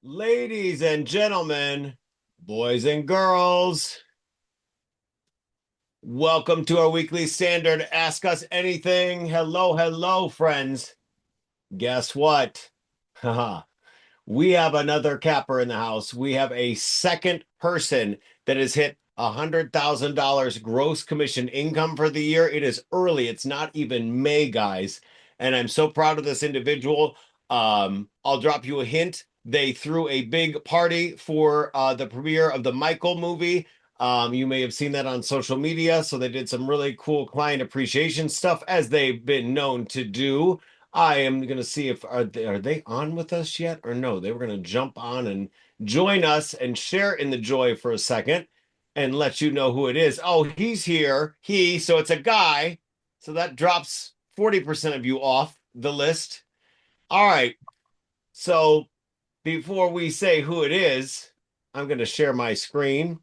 Ladies and gentlemen, boys and girls, welcome to our weekly standard Ask Us Anything. Hello, hello, friends. Guess what? Haha. We have another capper in the house. We have a second person that has hit $100,000 gross commission income for the year. It is early. It's not even May, guys. And I'm so proud of this individual. I'll drop you a hint. They threw a big party for the premiere of the Michael movie. You may have seen that on social media. So they did some really cool client appreciation stuff, as they've been known to do. I am going to see if are they on with us yet or no. They were going to jump on and join us and share in the joy for a second and let you know who it is. Oh, he's here. So it's a guy. So that drops 40% of you off the list. All right. So before we say who it is, I'm going to share my screen.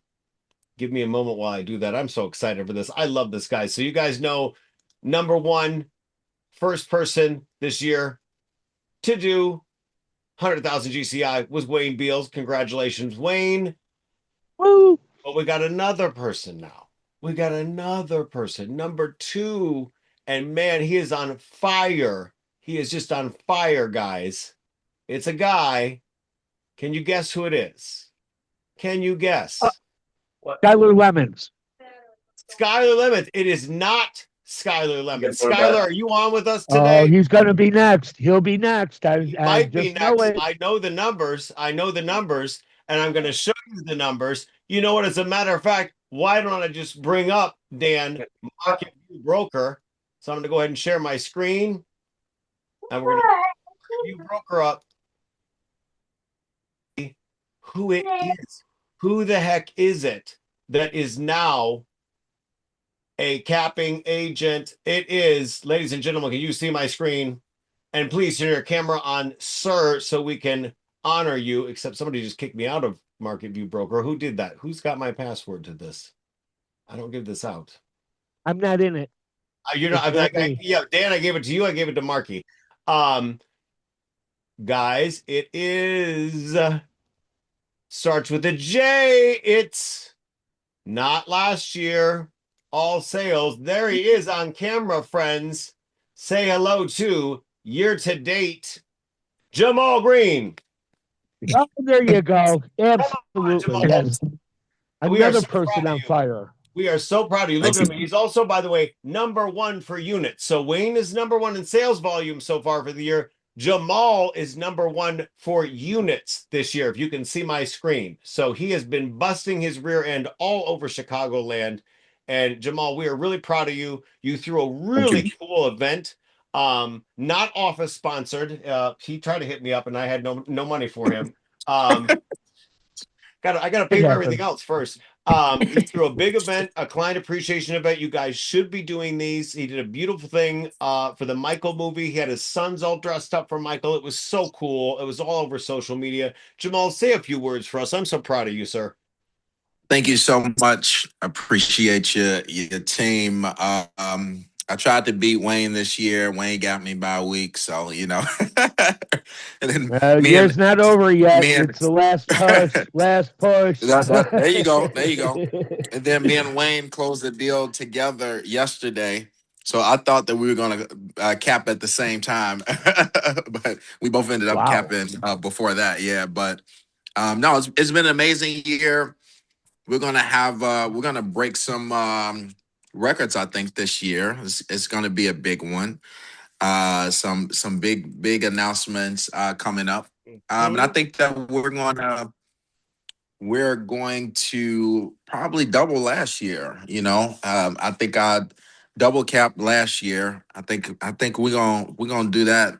Give me a moment while I do that. I'm so excited for this. I love this guy. So you guys know, number one, first person this year to do 100,000 GCI was Wayne Beals. Congratulations, Wayne. Woo! But we got another person now. We got another person, number two. And man, he is on fire. He is just on fire, guys. It's a guy. Can you guess who it is? Can you Uh, guess? Skylar Lemons. Skylar Lemons. It is not Skylar Lemons. Skylar, are you on with us Oh, today? he's going to be next. He'll be next. He I might be just know next. it. I know the numbers. I know the numbers, and I'm going to show you the numbers. You know what? As a matter of fact, why don't I just bring up Dan, market view broker? So I'm going to go ahead and share my screen, and we're going to view broker up. Who it is? Who the heck is it that is now a capping agent? It is, ladies and gentlemen. Can you see my screen? And please turn your camera on, sir, so we can honor you. Except somebody just kicked me out of Market View Broker. Who did that? Who's got my password to this? I don't give this out. I'm not in it. You know, It's I'm not like, me. yeah, Dan, I gave it to you. I gave it to Marky. Um, guys, it is starts with a J. It's not last year. All sales. There he is on camera, friends. Say hello to year to date Jamal Green. Oh, there you go. Come on, Absolutely. Jamal. Yes. We are Another so proud person of on you. fire. We are so proud of you. Look Thank at you. him. He's also, by the way, number one for units. So Wayne is number one in sales volume so far for the year. Jamal is number one for units this year, if you can see my screen. So he has been busting his rear end all over Chicagoland. And Jamal, we are really proud of you. You threw a Thank really you. cool event. Not office sponsored. He tried to hit me up and I had no money for him. Um, I gotta It pay for everything happens. else first. He threw a big event, a client appreciation event. You guys should be doing these. He did a beautiful thing for the Michael movie. He had his sons all dressed up for Michael. It was so cool. It was all over social media. Jamal, say a few words for us. I'm so proud of you, sir. Thank you so much. Appreciate your team. I tried to beat Wayne this year. Wayne got me by a week, so and then Year's not over yet. me and It's the last push. Last push. there you go, there you go. And then me and Wayne closed the deal together yesterday. So I thought that we were gonna cap at the same time, but we both ended up Wow. capping before that. Yeah, but no, it's been an amazing year. We're gonna break some records, I think, this year. It's gonna be a big one. Some big announcements coming up. And I Mhm. think that we're going to probably double last year. I think I double capped last year. I think we're gonna do that.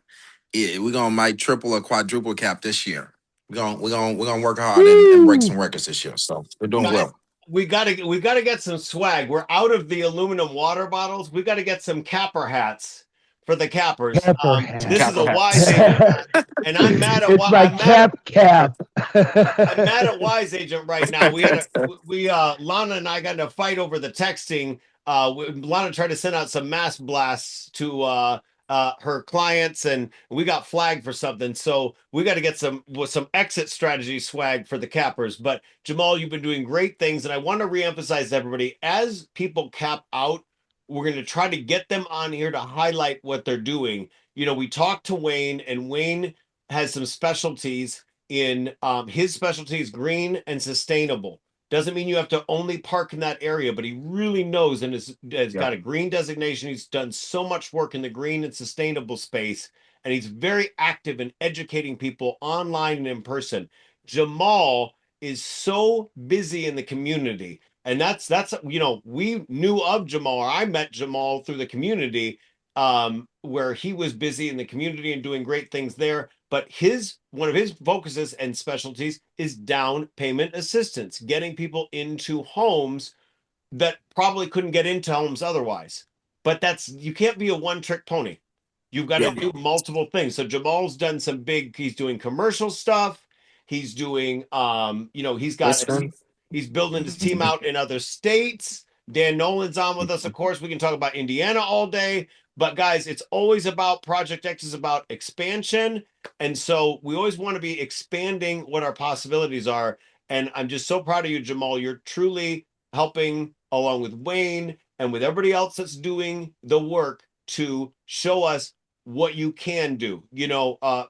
Yeah, we're gonna might triple or quadruple cap this year. We're gonna work hard and break Woo! some records this year. So we're doing Guys, well. we gotta get some swag. We're out of the aluminum water bottles. We gotta get some capper hats for the cappers. Capper Some This hat. is a Kappa wise hats. agent, and I'm mad at It's what my cap cap. I'm mad at Wise Agent right now. Lana and I got in a fight over the texting. Lana tried to send out some mass blasts to her clients, and we got flagged for something. So we got to get some exit strategy swag for the cappers. But Jamal, you've been doing great things, and I want to reemphasize to everybody, as people cap out, we're going to try to get them on here to highlight what they're doing. We talked to Wayne, and Wayne has some specialties in his specialty is green and sustainable. Doesn't mean you have to only park in that area, but he really knows and has got a green designation. He's done so much work in the green and sustainable space, and he's very active in educating people online and in person. Jamal is so busy in the community, and that's we knew of Jamal, or I met Jamal through the community, where he was busy in the community and doing great things there. But one of his focuses and specialties is down payment assistance, getting people into homes that probably couldn't get into homes otherwise. But you can't be a one-trick pony. You've got to do multiple things. So Jamal's done he's doing commercial stuff. He's doing he's building his team out in other states. Dan Nolan's on with us, of course. We can talk about Indiana all day. But guys, it's always about Project X is about expansion. And so we always want to be expanding what our possibilities are. And I'm just so proud of you, Jamal. You're truly helping along with Wayne and with everybody else that's doing the work to show us what you can do.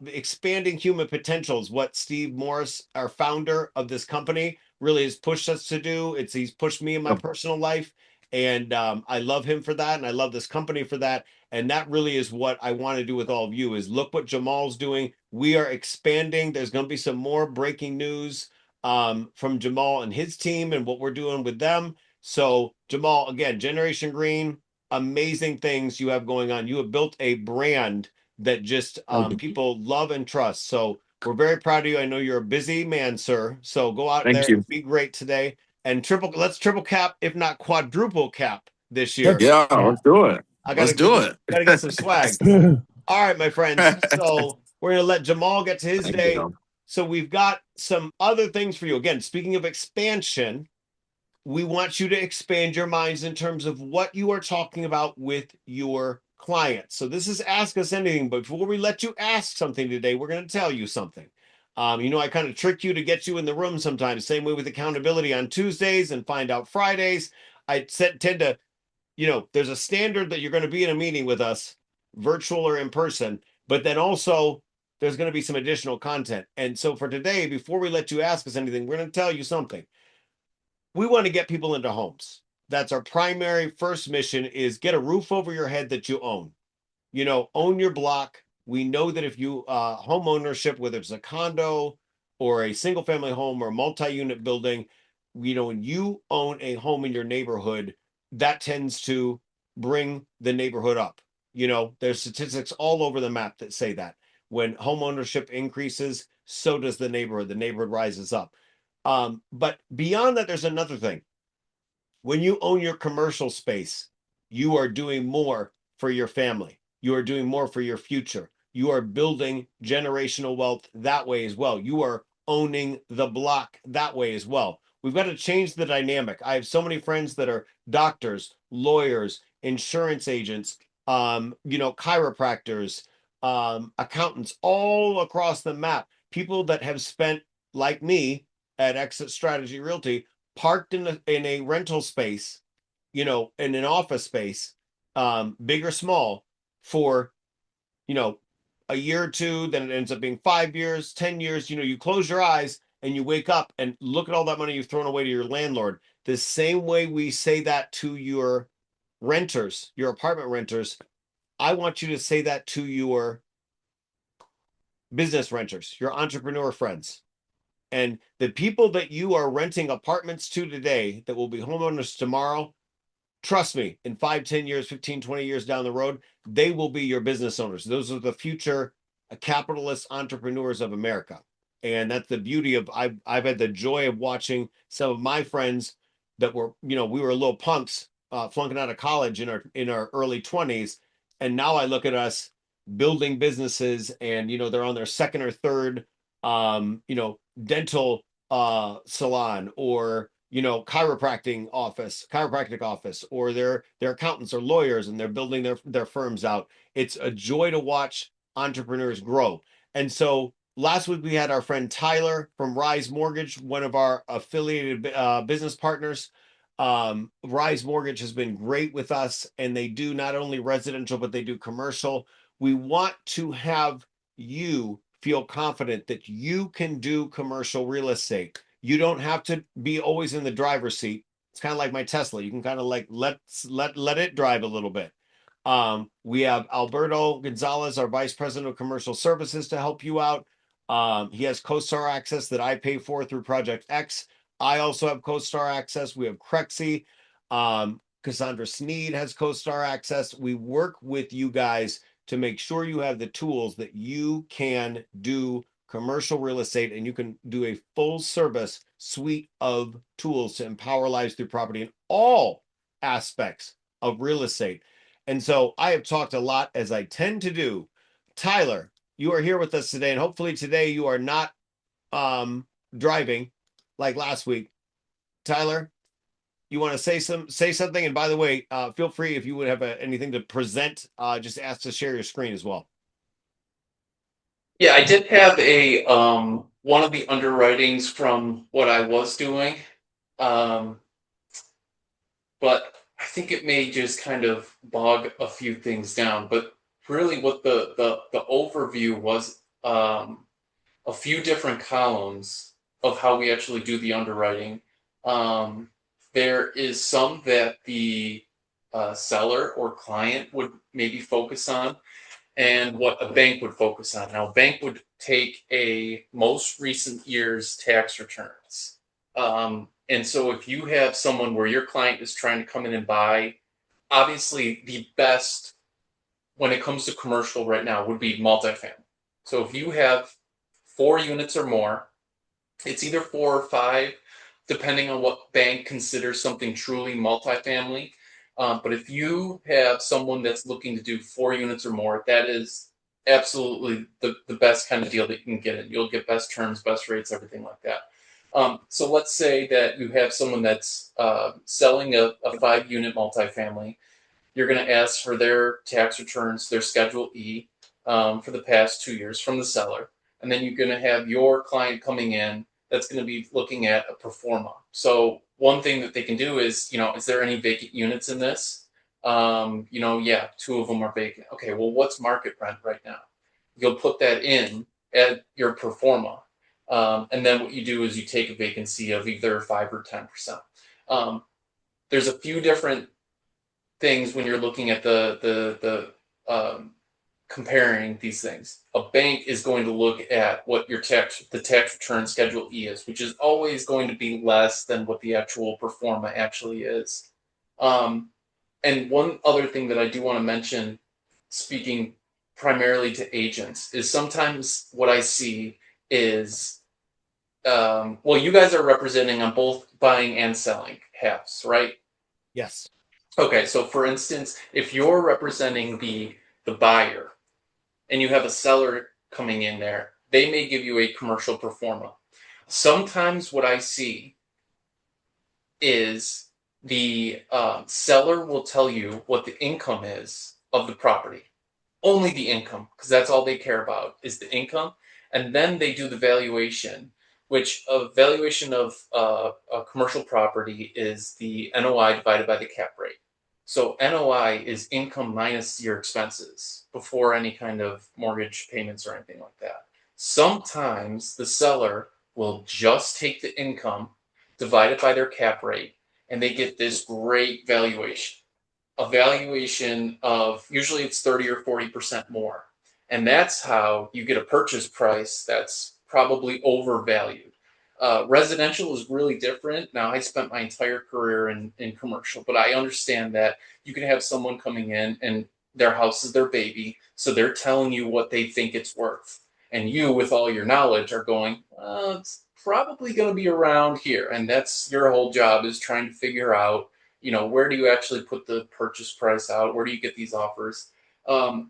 Expanding human potential is what Steve Morris, our founder of this company, really has pushed us to do. He's pushed me in my personal life, and I love him for that, and I love this company for that. And that really is what I want to do with all of you, is look what Jamal's doing. We are expanding. There's going to be some more breaking news from Jamal and his team and what we're doing with them. So Jamal, again, Generation Green, amazing things you have going on. You have built a brand that just people love and trust. So we're very proud of you. I know you're a busy man, sir. So go out there and be great today. And let's triple cap, if not quadruple cap this year. Yeah, let's do it. Let's do it. Gotta get some swag. All right, my friends. So we're gonna let Jamal get to his day. So we've got some other things for you. Again, speaking of expansion, we want you to expand your minds in terms of what you are talking about with your clients. So this is Ask Us Anything, but before we let you ask something today, we're going to tell you something. I kind of trick you to get you in the room sometimes, same way with accountability on Tuesdays and Find Out Fridays. I tend to, there's a standard that you're going to be in a meeting with us, virtual or in person, but then also there's going to be some additional content. And so for today, before we let you ask us anything, we're going to tell you something. We want to get people into homes. That's our primary first mission, is get a roof over your head that you own. Own your block. We know that if you home ownership, whether it's a condo or a single family home or a multi-unit building, when you own a home in your neighborhood, that tends to bring the neighborhood up. There's statistics all over the map that say that when home ownership increases, so does the neighborhood. The neighborhood rises up. But beyond that, there's another thing. When you own your commercial space, you are doing more for your family. You are doing more for your future. You are building generational wealth that way as well. You are owning the block that way as well. We've got to change the dynamic. I have so many friends that are doctors, lawyers, insurance agents, chiropractors, accountants, all across the map. People that have spent, like me, at Exit Strategy Realty, parked in a rental space, in an office space, big or small, for a year or two, then it ends up being 5 years, 10 years. You close your eyes and you wake up and look at all that money you've thrown away to your landlord. The same way we say that to your renters, your apartment renters, I want you to say that to your business renters, your entrepreneur friends. And the people that you are renting apartments to today that will be homeowners tomorrow, trust me, in 5, 10 years, 15, 20 years down the road, they will be your business owners. Those are the future capitalist entrepreneurs of America. And that's the beauty of, I've had the joy of watching some of my friends that were, we were little punks flunking out of college in our early 20s. And now I look at us building businesses, and, they're on their second or third, dental salon, or chiropractic office, or they're accountants or lawyers, and they're building their firms out. It's a joy to watch entrepreneurs grow. And so last week we had our friend Tyler from Rise Mortgage, one of our affiliated business partners. Rise Mortgage has been great with us, and they do not only residential, but they do commercial. We want to have you feel confident that you can do commercial real estate. You don't have to be always in the driver's seat. It's kind of like my Tesla. You can kind of like let it drive a little bit. We have Alberto Gonzalez, our Vice President of Commercial Services, to help you out. He has CoStar access that I pay for through Project X. I also have CoStar access. We have Crexy. Cassandra Sneed has CoStar access. We work with you guys to make sure you have the tools that you can do commercial real estate, and you can do a full service suite of tools to empower lives through property in all aspects of real estate. And so I have talked a lot, as I tend to do. Tyler, you are here with us today, and hopefully today you are not driving like last week. Tyler, you want to say something? And by the way, feel free, if you would have anything to present, just ask to share your screen as well. Yeah, I did have a one of the underwritings from what I was doing, but I think it may just kind of bog a few things down. But really, what the overview was, a few different columns of how we actually do the underwriting. There is some that the seller or client would maybe focus on, and what a bank would focus on. Now, a bank would take a most recent year's tax returns. And so if you have someone where your client is trying to come in and buy, obviously the best when it comes to commercial right now would be multifamily. So if you have 4 units or more, it's either 4 or 5, depending on what bank considers something truly multifamily. But if you have someone that's looking to do 4 units or more, that is absolutely the best kind of deal that you can get in. You'll get best terms, best rates, everything like that. So let's say that you have someone that's selling a 5-unit multifamily. You're going to ask for their tax returns, their Schedule E, for the past 2 years from the seller. And then you're going to have your client coming in that's going to be looking at a pro forma. So one thing that they can do is, is there any vacant units in this? Yeah, 2 of them are vacant. Okay, well, what's market rent right now? You'll put that in at your pro forma. And then what you do is you take a vacancy of either 5 or 10%. There's a few different things when you're looking at the comparing these things. A bank is going to look at what the tax return Schedule E is, which is always going to be less than what the actual pro forma actually is. And one other thing that I do want to mention, speaking primarily to agents, is sometimes what I see is, well, you guys are representing on both buying and selling halves, right? Yes. Okay, so for instance, if you're representing the buyer and you have a seller coming in there, they may give you a commercial pro forma. Sometimes what I see is the seller will tell you what the income is of the property. Only the income, because that's all they care about is the income. And then they do the valuation, which a valuation of a commercial property is the NOI divided by the cap rate. So NOI is income minus your expenses before any kind of mortgage payments or anything like that. Sometimes the seller will just take the income, divide it by their cap rate, and they get this great valuation. A valuation of usually it's 30 or 40% more. And that's how you get a purchase price that's probably overvalued. Residential is really different. Now, I spent my entire career in commercial, but I understand that you can have someone coming in and their house is their baby, so they're telling you what they think it's worth. And you, with all your knowledge, are going, it's probably going to be around here. And that's your whole job, is trying to figure out, where do you actually put the purchase price out? Where do you get these offers?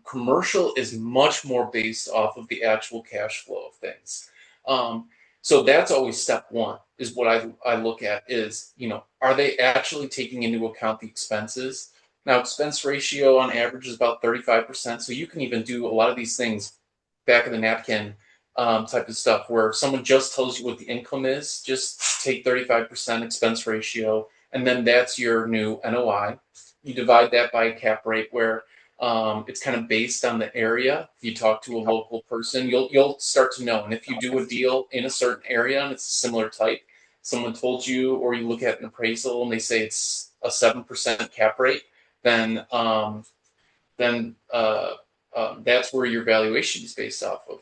Commercial is much more based off of the actual cash flow of things. So that's always step one. is what I look at is, are they actually taking into account the expenses? Now, expense ratio on average is about 35%. So you can even do a lot of these things back of the napkin type of stuff where someone just tells you what the income is, just take 35% expense ratio, and then that's your new NOI. You divide that by a cap rate where it's kind of based on the area. If you talk to a local person, you'll start to know. And if you do a deal in a certain area and it's a similar type, someone told you, or you look at an appraisal and they say it's a 7% cap rate, then that's where your valuation is based off of.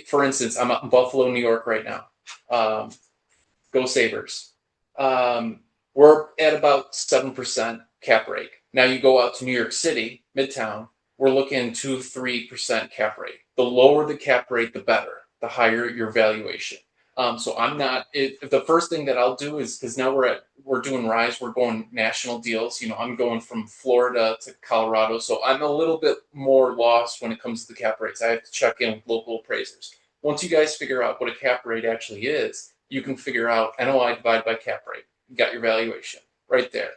For instance, I'm out in Buffalo, New York right now. Go Sabres. We're at about 7% cap rate. Now you go out to New York City, Midtown, we're looking 2-3% cap rate. The lower the cap rate, the better, the higher your valuation. So I'm not. The first thing that I'll do is, because now we're doing Rise, we're going national deals. I'm going from Florida to Colorado, so I'm a little bit more lost when it comes to the cap rates. I have to check in with local appraisers. Once you guys figure out what a cap rate actually is, you can figure out NOI divided by cap rate. You got your valuation right there.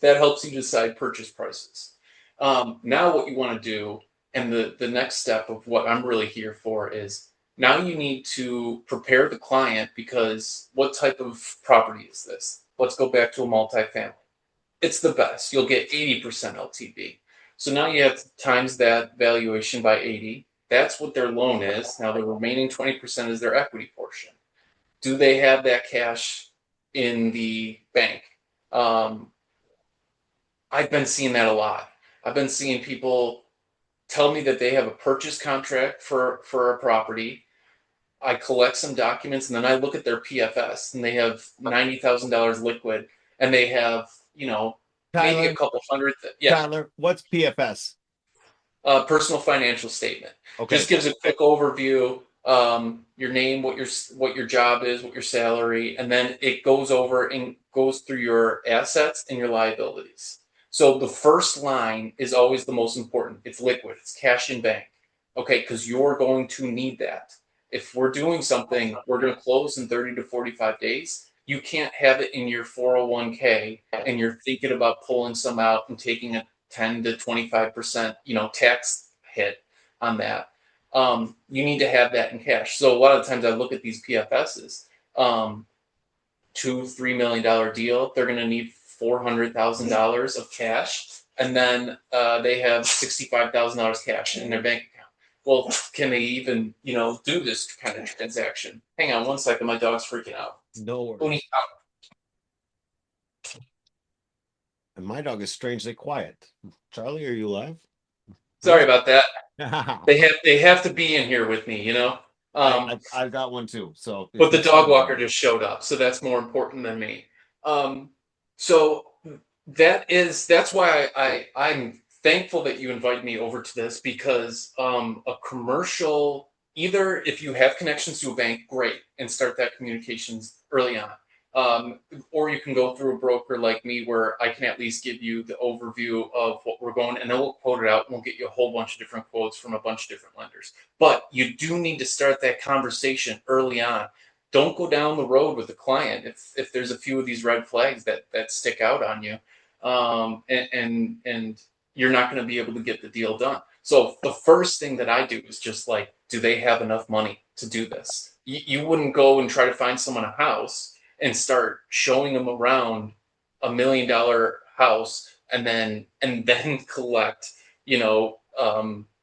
That helps you decide purchase prices. Now what you want to do, and the next step of what I'm really here for is, now you need to prepare the client, because what type of property is this? Let's go back to a multifamily. It's the best. You'll get 80% LTV. So now you have to times that valuation by 80. That's what their loan is. Now the remaining 20% is their equity portion. Do they have that cash in the bank? I've been seeing that a lot. I've been seeing people tell me that they have a purchase contract for a property. I collect some documents, and then I look at their PFS, and they have $90,000 liquid, and they have, maybe a couple hundred. Yeah. Tyler, what's PFS? Personal financial statement. Okay. Just gives a quick overview, your name, what your job is, what your salary, and then it goes over and goes through your assets and your liabilities. So the first line is always the most important. It's liquid. It's cash in bank. Okay, because you're going to need that. If we're doing something, we're going to close in 30 to 45 days. You can't have it in your 401k and you're thinking about pulling some out and taking a 10 to 25%, tax hit on that. You need to have that in cash. So a lot of times I look at these PFSs, $2-3 million deal. They're going to need $400,000 of cash, and then they have $65,000 cash in their bank account. Well, can they even, do this kind of transaction? Hang on one second. My dog's freaking out. No worries. Uni, And my dog is strangely quiet. Charlie, are you alive? sorry about that. They have to be in here with me, I've got one too. So, but the dog walker just showed up, so that's more important than me. So that's why I'm thankful that you invited me over to this, because a commercial, either if you have connections to a bank, great, and start that communications early on. Or you can go through a broker like me, where I can at least give you the overview of what we're going, and then we'll quote it out, and we'll get you a whole bunch of different quotes from a bunch of different lenders. But you do need to start that conversation early on. Don't go down the road with the client if there's a few of these red flags that stick out on you, and you're not going to be able to get the deal done. So the first thing that I do is just like, do they have enough money to do this? You wouldn't go and try to find someone a house and start showing them around $1 million house and then collect,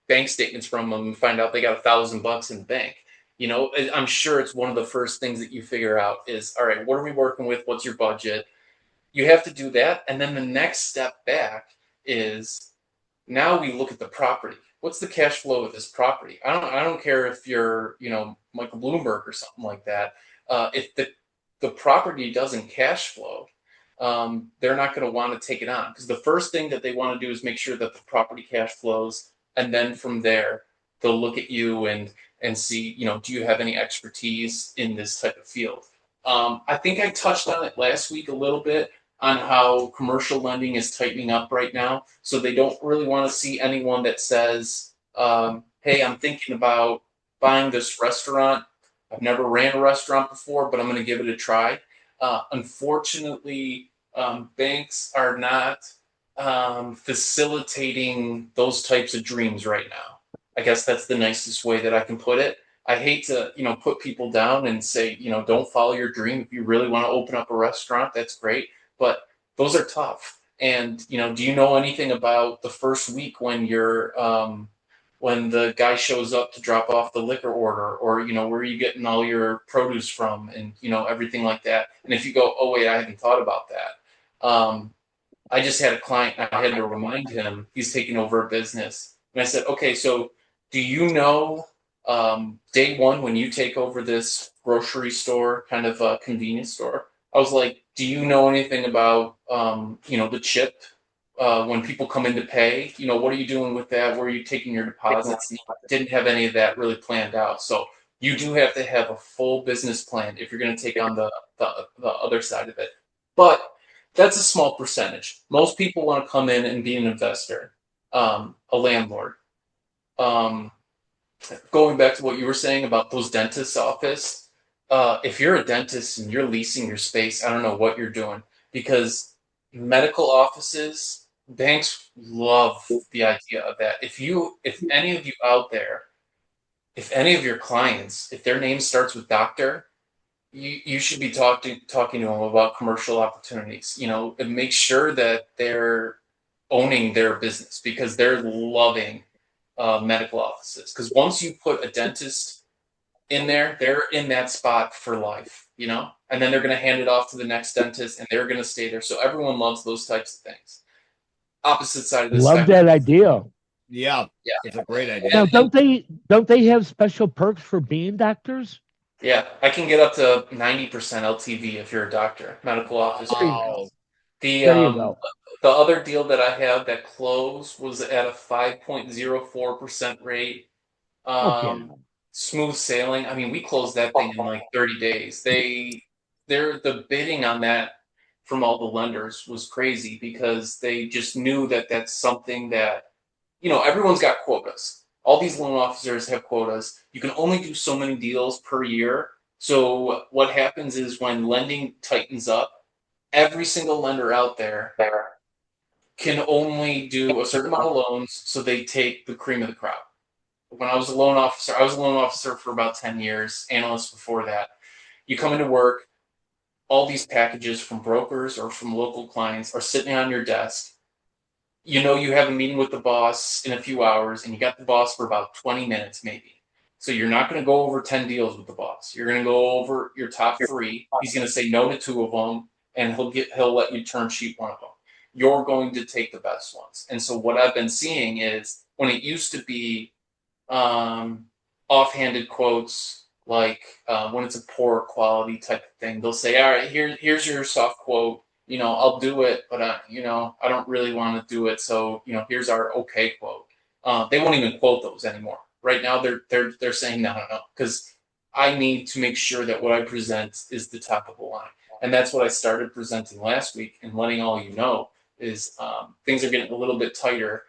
bank statements from them and find out they got $1,000 in the bank. I'm sure it's one of the first things that you figure out is, all right, what are we working with? What's your budget? You have to do that. And then the next step back is, now we look at the property. What's the cash flow of this property? I don't care if you're, Michael Bloomberg or something like that. If the property doesn't cash flow, they're not going to want to take it on, because the first thing that they want to do is make sure that the property cash flows. And then from there, they'll look at you and see, do you have any expertise in this type of field? I think I touched on it last week a little bit, on how commercial lending is tightening up right now. So they don't really want to see anyone that says, hey, I'm thinking about buying this restaurant. I've never ran a restaurant before, but I'm going to give it a try. Unfortunately, banks are not facilitating those types of dreams right now. I guess that's the nicest way that I can put it. I hate to, put people down and say, don't follow your dream. If you really want to open up a restaurant, that's great. But those are tough. And, do you know anything about the first week when the guy shows up to drop off the liquor order, or, where are you getting all your produce from, and, everything like that. And if you go, oh, wait, I hadn't thought about that. I just had a client, I had to remind him he's taking over a business. And I said, okay, so do you know day one when you take over this grocery store, kind of a convenience store? I was like, do you know anything about, the chip? When people come in to pay, what are you doing with that? Where are you taking your deposits? Didn't have any of that really planned out. So you do have to have a full business plan if you're going to take on the other side of it. But that's a small percentage. Most people want to come in and be an investor, a landlord. Um, Going back to what you were saying about those dentist's office, if you're a dentist and you're leasing your space, I don't know what you're doing, because medical offices, banks love the idea of that. If any of you out there, if any of your clients, if their name starts with doctor, you should be talking to them about commercial opportunities, and make sure that they're owning their business, because they're loving medical offices. Because once you put a dentist in there, they're in that spot for life, and then they're going to hand it off to the next dentist, and they're going to stay there. So everyone loves those types of things. Opposite side of the Love spectrum. that idea. Yeah, Yeah. it's a great idea. Now, don't they have special perks for being doctors? Yeah, I can get up to 90% LTV if you're a doctor, medical office. Wow. The There you go. the other deal that I have that closed was at a 5.04% rate. Okay. Smooth sailing. I mean, we closed that thing in like 30 days. The bidding on that from all the lenders was crazy, because they just knew that that's something that, everyone's got quotas. All these loan officers have quotas. You can only do so many deals per year. So what happens is, when lending tightens up, every single lender out there can only do a certain amount of loans, so they take the cream of the crop. When I was a loan officer for about 10 years, analyst before that. You come into work, all these packages from brokers or from local clients are sitting on your desk. You have a meeting with the boss in a few hours, and you got the boss for about 20 minutes maybe. So you're not going to go over 10 deals with the boss. You're going to go over your top 3. He's going to say no to 2 of them, and he'll let you term sheet 1 of them. You're going to take the best ones. And so what I've been seeing is, when it used to be offhanded quotes, like when it's a poor quality type of thing, they'll say, all right, here's your soft quote. I'll do it, but I don't really want to do it. So, here's our okay quote. They won't even quote those anymore. Right now, they're saying no, because I need to make sure that what I present is the top of the line. And that's what I started presenting last week, and letting all you know is things are getting a little bit tighter.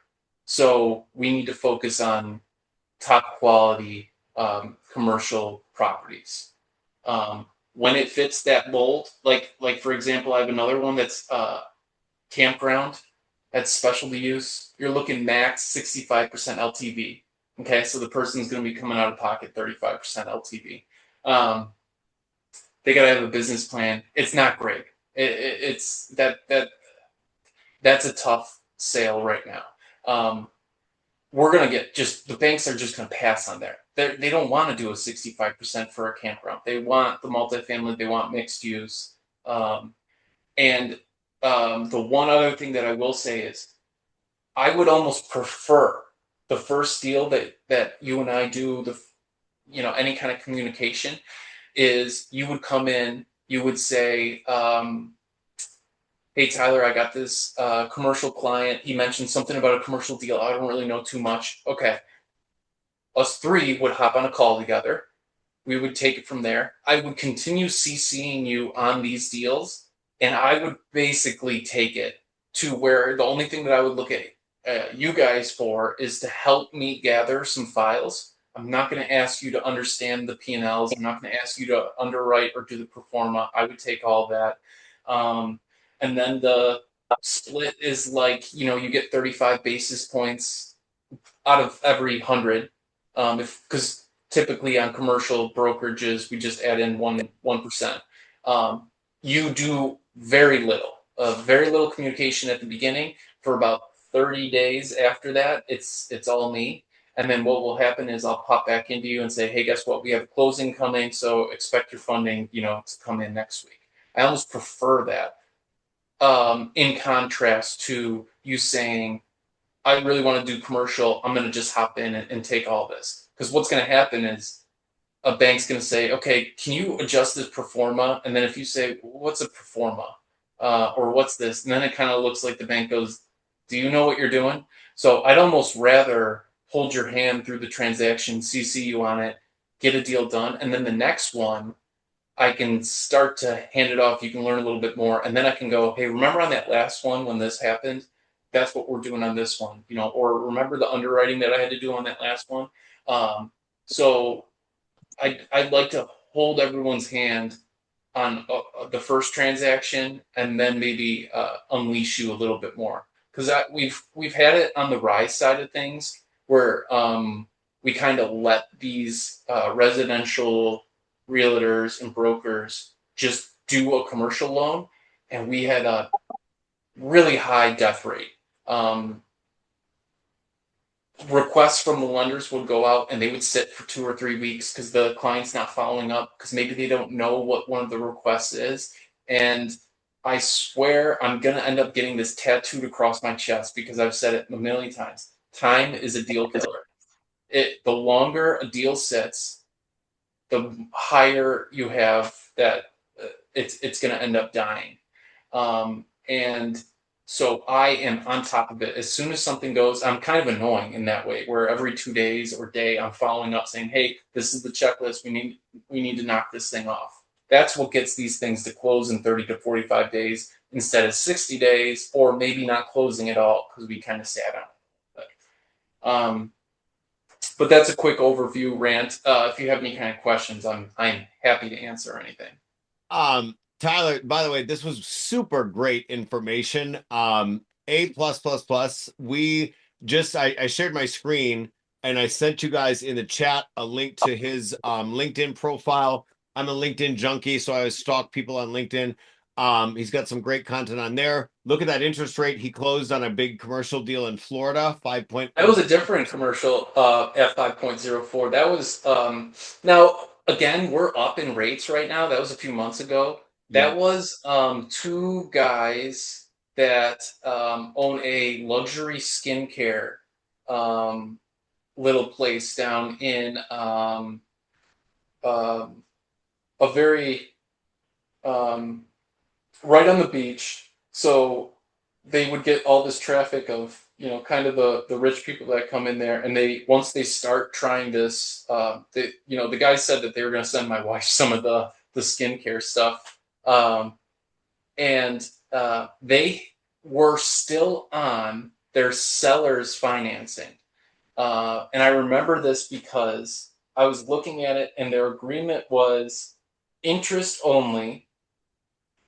So we need to focus on top quality commercial properties. When it fits that mold, like for example, I have another one that's campground, that's specialty use. You're looking max 65% LTV. Okay, so the person's going to be coming out of pocket 35% LTV. They got to have a business plan. It's not great. It's that's a tough sale right now. We're going to get the banks are just going to pass on there. They don't want to do a 65% for a campground. They want the multifamily. They want mixed use. And the one other thing that I will say is, I would almost prefer the first deal that you and I do, any kind of communication, is you would come in, you would say, hey, Tyler, I got this commercial client. He mentioned something about a commercial deal. I don't really know too much. Okay. Us 3 would hop on a call together. We would take it from there. I would continue CCing you on these deals, and I would basically take it to where the only thing that I would look at you guys for is to help me gather some files I'm not going to ask you to understand the P&Ls. I'm not going to ask you to underwrite or do the pro forma. I would take all that. And then the split is like, you get 35 basis points out of every 100. Because typically on commercial brokerages, we just add in 1%. You do very little communication at the beginning. For about 30 days after that, it's all me. And then what will happen is I'll pop back into you and say, hey, guess what? We have a closing coming, so expect your funding, to come in next week. I almost prefer that, in contrast to you saying, I really want to do commercial. I'm going to just hop in and take all this. Because what's going to happen is a bank's going to say, okay, can you adjust this pro forma? And then if you say, what's a pro forma? Or what's this? And then it kind of looks like the bank goes, do you know what you're doing? So I'd almost rather hold your hand through the transaction, CC you on it, get a deal done. And then the next one, I can start to hand it off. You can learn a little bit more. And then I can go, hey, remember on that last one when this happened? That's what we're doing on this one, or remember the underwriting that I had to do on that last one. So I'd like to hold everyone's hand on the first transaction, and then maybe unleash you a little bit more, because we've had it on the rise side of things where we kind of let these residential realtors and brokers just do a commercial loan, and we had a really high death rate. Requests from the lenders would go out and they would sit for 2 or 3 weeks because the client's not following up, because maybe they don't know what one of the requests is. And I swear I'm going to end up getting this tattooed across my chest because I've said it a million times. Time is a deal killer. The longer a deal sits, the higher you have that it's going to end up dying. And so I am on top of it. As soon as something goes, I'm kind of annoying in that way, where every 2 days or day I'm following up saying, hey, this is the checklist. We need to knock this thing off. That's what gets these things to close in 30 to 45 days instead of 60 days, or maybe not closing at all because we kind of sat on it. But that's a quick overview rant. If you have any kind of questions, I'm happy to answer anything. Tyler, by the way, this was super great information. A plus plus plus. We just I shared my screen and I sent you guys in the chat a link to his LinkedIn profile. I'm a LinkedIn junkie, so I always stalk people on LinkedIn. He's got some great content on there. Look at that interest rate. He closed on a big commercial deal in Florida, 5 point. That was a different commercial at 5.04. That was now again, we're up in rates right now. That was a few months ago. Yeah. That was two guys that own a luxury skincare little place down in a very right on the beach. So they would get all this traffic of kind of the rich people that come in there, and once they start trying this, the guy said that they were going to send my wife some of the skincare stuff, and they were still on their seller's financing, and I remember this because I was looking at it, and their agreement was interest only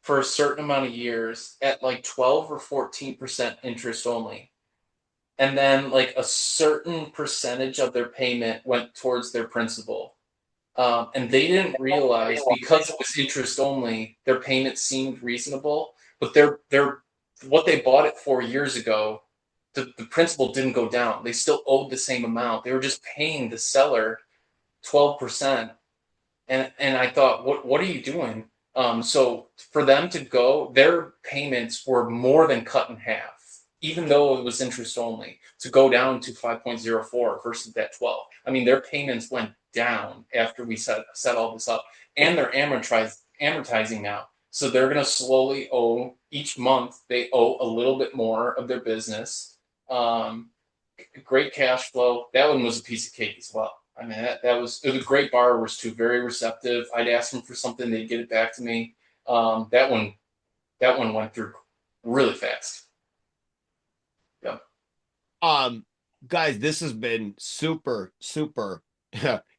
for a certain amount of years at like 12 or 14% interest only. And then like a certain percentage of their payment went towards their principal. And they didn't realize, because it was interest only, their payment seemed reasonable, but their what they bought it for years ago, the principal didn't go down. They still owed the same amount. They were just paying the seller 12%. And I thought, what are you doing? So for them to go, their payments were more than cut in half, even though it was interest only, to go down to 5.04 versus that 12. I mean, their payments went down after we set all this up, and they're amortizing now. So they're going to slowly owe each month. They owe a little bit more of their business. Great cash flow. That one was a piece of cake as well. I mean, it was great borrowers too, very receptive. I'd ask them for something, they'd get it back to me. That one went through really fast. Yeah. Guys, this has been super, super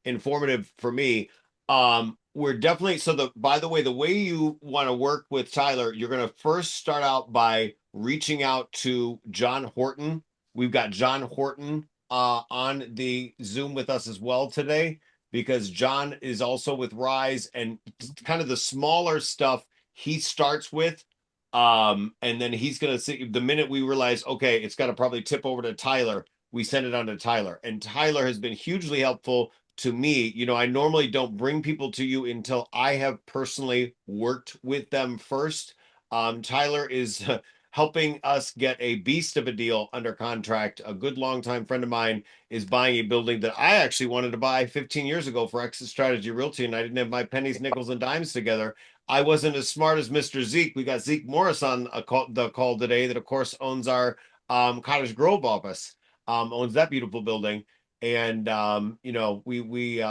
informative for me. We're definitely by the way, the way you want to work with Tyler, you're going to first start out by reaching out to John Horton. We've got John Horton on the Zoom with us as well today, because John is also with Rise, and kind of the smaller stuff he starts with. And then he's going to see, the minute we realize, okay, it's got to probably tip over to Tyler, we send it on to Tyler. And Tyler has been hugely helpful to me. I normally don't bring people to you until I have personally worked with them first. Tyler is helping us get a beast of a deal under contract. A good longtime friend of mine is buying a building that I actually wanted to buy 15 years ago for Exit Strategy Realty, and I didn't have my pennies, nickels, and dimes together. I wasn't as smart as Mr. Zeke. We got Zeke Morris on the call today, that of course owns our Cottage Grove office, owns that beautiful building. And we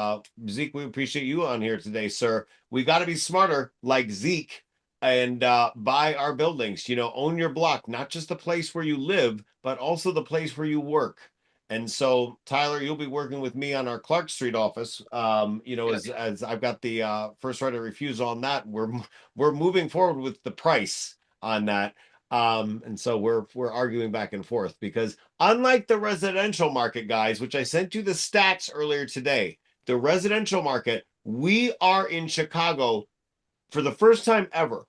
Zeke, we appreciate you on here today, sir. We got to be smarter, like Zeke, and buy our buildings. Own your block, not just the place where you live, but also the place where you work. And so, Tyler, you'll be working with me on our Clark Street office. As I've got the first right of refusal on that, we're moving forward with the price on that. And so we're arguing back and forth, because unlike the residential market, guys, which I sent you the stats earlier today, the residential market, we are in Chicago for the first time ever.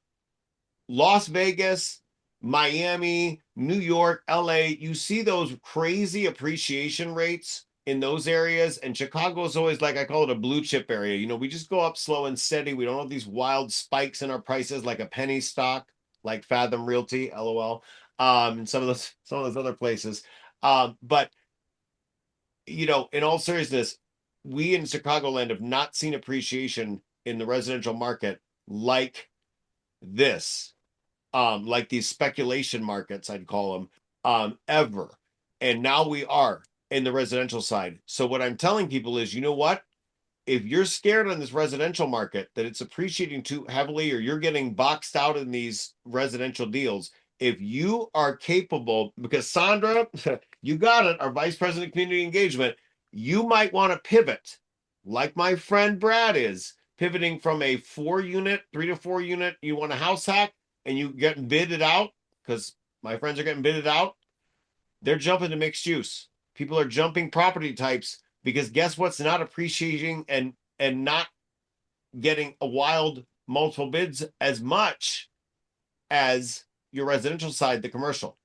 Las Vegas, Miami, New York, LA, you see those crazy appreciation rates in those areas. And Chicago is always, like I call it, a blue chip area. We just go up slow and steady. We don't have these wild spikes in our prices like a penny stock, like Fathom Realty, LOL, and some of those other places. But in all seriousness, we in Chicagoland have not seen appreciation in the residential market like this, like these speculation markets, I'd call them, ever. And now we are in the residential side. So what I'm telling people is, you know what? If you're scared on this residential market that it's appreciating too heavily, or you're getting boxed out in these residential deals, if you are capable, because Sandra, you got it, our Vice President of Community Engagement, you might want to pivot, like my friend Brad is pivoting from a 4-unit, 3 to 4 unit. You want a house hack, and you get bidded out, because my friends are getting bidded out. They're jumping to mixed use. People are jumping property types, because guess what's not appreciating and not getting a wild multiple bids as much as your residential side, the commercial.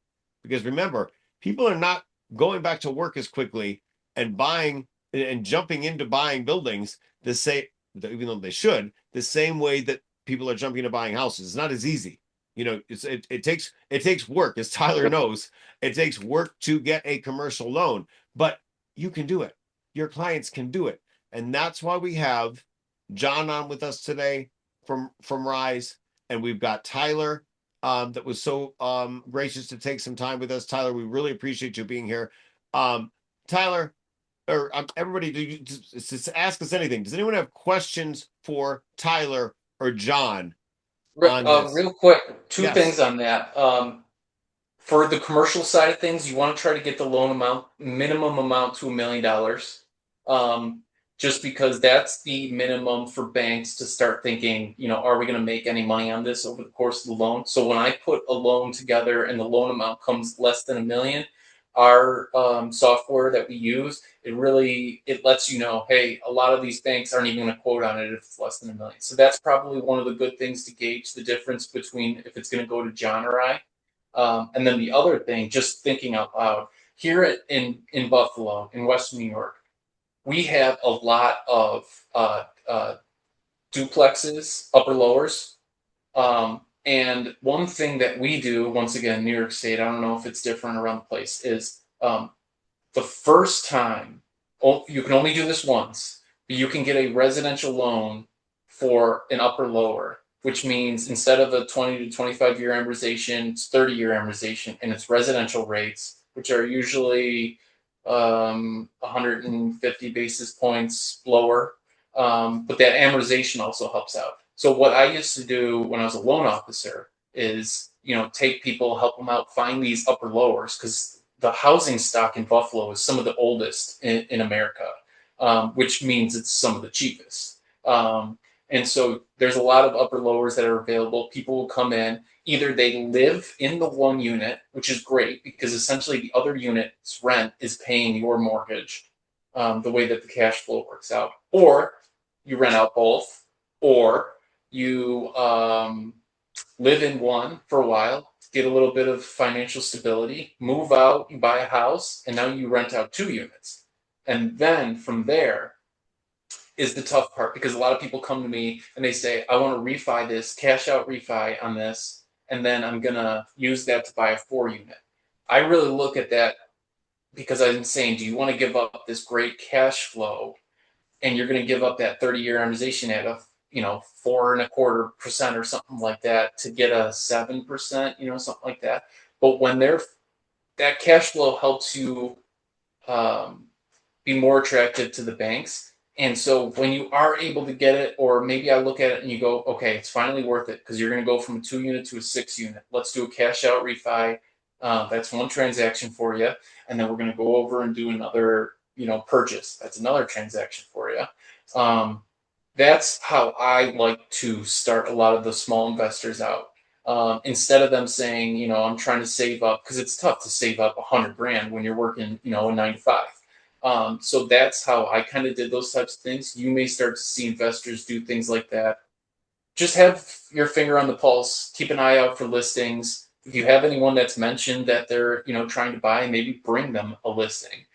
Because remember, people are not going back to work as quickly and buying and jumping into buying buildings the same, even though they should, the same way that people are jumping into buying houses. It's not as easy. It takes work, as Tyler knows. It takes work to get a commercial loan, but you can do it. Your clients can do it. And that's why we have John on with us today from Rise. And we've got Tyler, that was so gracious to take some time with us. Tyler, we really appreciate you being here. Tyler, or everybody, just ask us anything. Does anyone have questions for Tyler or John on this? Real quick, two Yes. things on that. For the commercial side of things, you want to try to get the loan amount, minimum amount, to $1 million. Just because that's the minimum for banks to start thinking, are we going to make any money on this over the course of the loan? So when I put a loan together and the loan amount comes less than $1 million, our software that we use, it lets you know, hey, a lot of these banks aren't even going to quote on it if it's less than $1 million. So that's probably one of the good things to gauge the difference between if it's going to go to John or I. And then the other thing, just thinking out loud, here in Buffalo, in Western New York, we have a lot of duplexes, upper lowers. And one thing that we do, once again, New York State, I don't know if it's different around the place, is the first time, you can only do this once, but you can get a residential loan for an upper lower, which means instead of a 20 to 25 year amortization, it's 30-year amortization, and it's residential rates, which are usually 150 basis points lower. But that amortization also helps out. So what I used to do when I was a loan officer is, take people, help them out, find these upper lowers, because the housing stock in Buffalo is some of the oldest in America. which means it's some of the cheapest. And so there's a lot of upper lowers that are available. People will come in, either they live in the one unit, which is great because essentially the other unit's rent is paying your mortgage, the way that the cash flow works out, or you rent out both, or you live in one for a while, get a little bit of financial stability, move out, you buy a house, and now you rent out 2 units. And then from there is the tough part, because a lot of people come to me and they say, I want to refi this, cash out refi on this, and then I'm going to use that to buy a 4 unit. I really look at that because I'm saying, do you want to give up this great cash flow, and you're going to give up that 30-year amortization at a 4.25% or something like that to get a 7%, something like that. But when that cash flow helps you be more attractive to the banks. And so when you are able to get it, or maybe I look at it and you go, okay, it's finally worth it because you're going to go from a 2 unit to a 6 unit. Let's do a cash out refi. That's one transaction for you. And then we're going to go over and do another, purchase. That's another transaction for you. That's how I like to start a lot of the small investors out. Instead of them saying, I'm trying to save up, because it's tough to save up 100 grand when you're working, a 9 to 5. So that's how I kind of did those types of things. You may start to see investors do things like that. Just have your finger on the pulse. Keep an eye out for listings. If you have anyone that's mentioned that they're, trying to buy, maybe bring them a listing.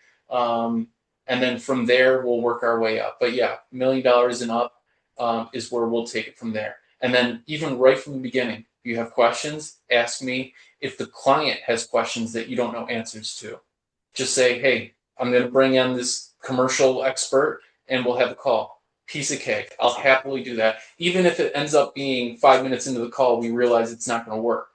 And then from there, we'll work our way up. But yeah, $1 million and up is where we'll take it from there. And then even right from the beginning, if you have questions, ask me. If the client has questions that you don't know answers to, just say, hey, I'm going to bring in this commercial expert and we'll have a call. Piece of cake. I'll happily do that. Even if it ends up being 5 minutes into the call, we realize it's not going to work,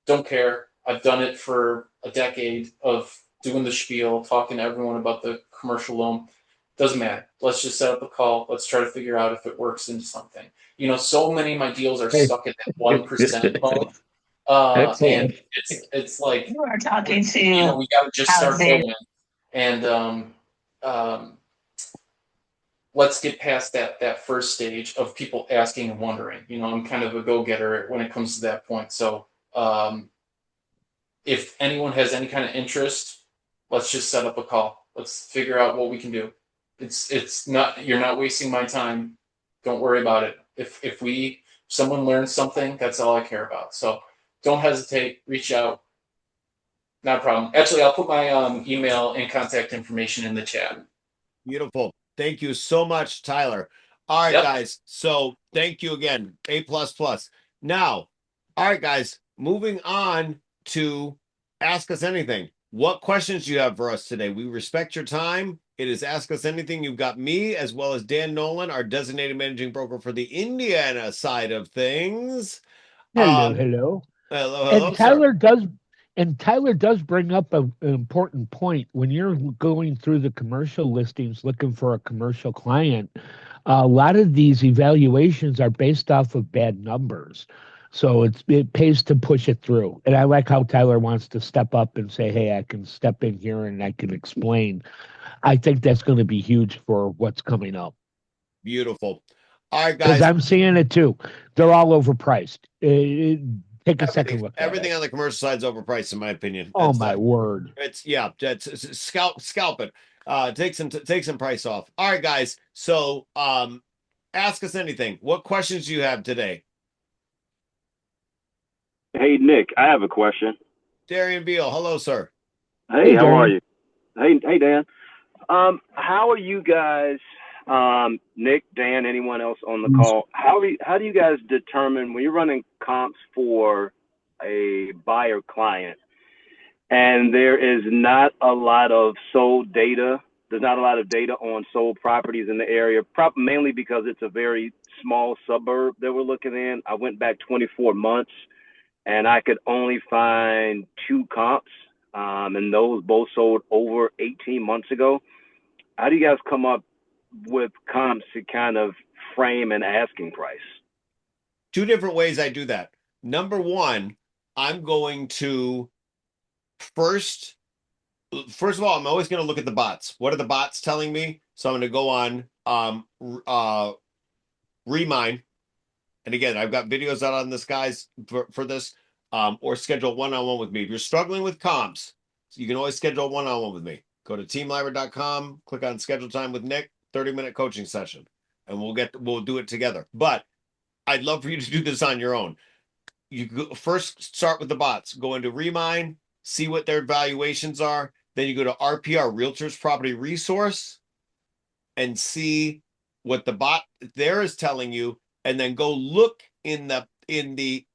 don't care. I've done it for a decade of doing the spiel, talking to everyone about the commercial loan. Doesn't matter. Let's just set up a call. Let's try to figure out if it works into something. So many of my deals are stuck at that 1% loan. And it's like, You are talking to we got to just start Alexander. going. And let's get past that first stage of people asking and wondering. I'm kind of a go-getter when it comes to that point. So if anyone has any kind of interest, let's just set up a call. Let's figure out what we can do. It's not, you're not wasting my time. Don't worry about it. If someone learns something, that's all I care about. So don't hesitate, reach out. Not a problem. Actually, I'll put my email and contact information in the chat. Beautiful. Thank you so much, Tyler. All right, Yep. guys. So thank you again. A++. Now, all right, guys, moving on to Ask Us Anything. What questions do you have for us today? We respect your time. It is Ask Us Anything. You've got me as well as Dan Nolan, our designated managing broker for the Indiana side of things. Hello, hello. Hello, And sir. Tyler does bring up an important point. When you're going through the commercial listings looking for a commercial client, a lot of these evaluations are based off of bad numbers. So it pays to push it through. And I like how Tyler wants to step up and say, hey, I can step in here and I can explain. I think that's going to be huge for what's coming up. Beautiful. All right, Because guys. I'm seeing it too. They're all overpriced. Take a second look at Everything it. on the commercial side is overpriced, in my opinion. Oh my word! It's scalp it. Take some price off. All right, guys. So ask us anything. What questions do you have today? Hey, Nick, I have a question. Darian Beal, hello, sir. Hey, how are Darian. you? Hey, Dan. How are you guys, Nick, Dan, anyone else on the call? How do you guys determine when you're running comps for a buyer client and there is not a lot of sold data? There's not a lot of data on sold properties in the area, mainly because it's a very small suburb that we're looking in. I went back 24 months and I could only find 2 comps, and those both sold over 18 months ago. How do you guys come up with comps to kind of frame an asking price? 2 different ways I do that. Number one, I'm going to first first of all, I'm always going to look at the bots. What are the bots telling me? So I'm going to go on Remine. And again, I've got videos out on this, guys, for this, or schedule one-on-one with me. If you're struggling with comps, you can always schedule one-on-one with me. Go to teamlibrary.com, click on schedule time with Nick, 30-minute coaching session, and we'll do it together. But I'd love for you to do this on your own. You go, first start with the bots. Go into Remine, see what their valuations are. Then you go to RPR, Realtors Property Resource, and see what the bot there is telling you, and then go look in the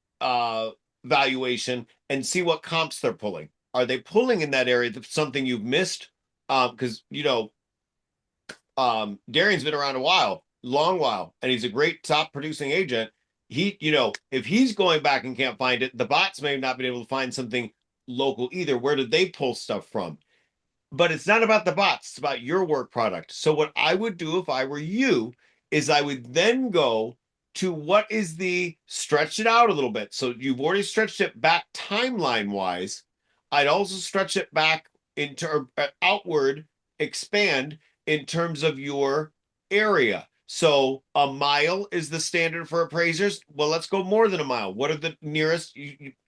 valuation and see what comps they're pulling. Are they pulling in that area? That's something you've missed, because Darian's been around a while, long while, and he's a great top producing agent. He, if he's going back and can't find it, the bots may not be able to find something local either. Where did they pull stuff from? But it's not about the bots, it's about your work product. So what I would do if I were you is I would then go to what is the stretch it out a little bit. So you've already stretched it back timeline wise. I'd also stretch it back into outward, expand in terms of your area. So a mile is the standard for appraisers. Well, let's go more than a mile. What are the nearest?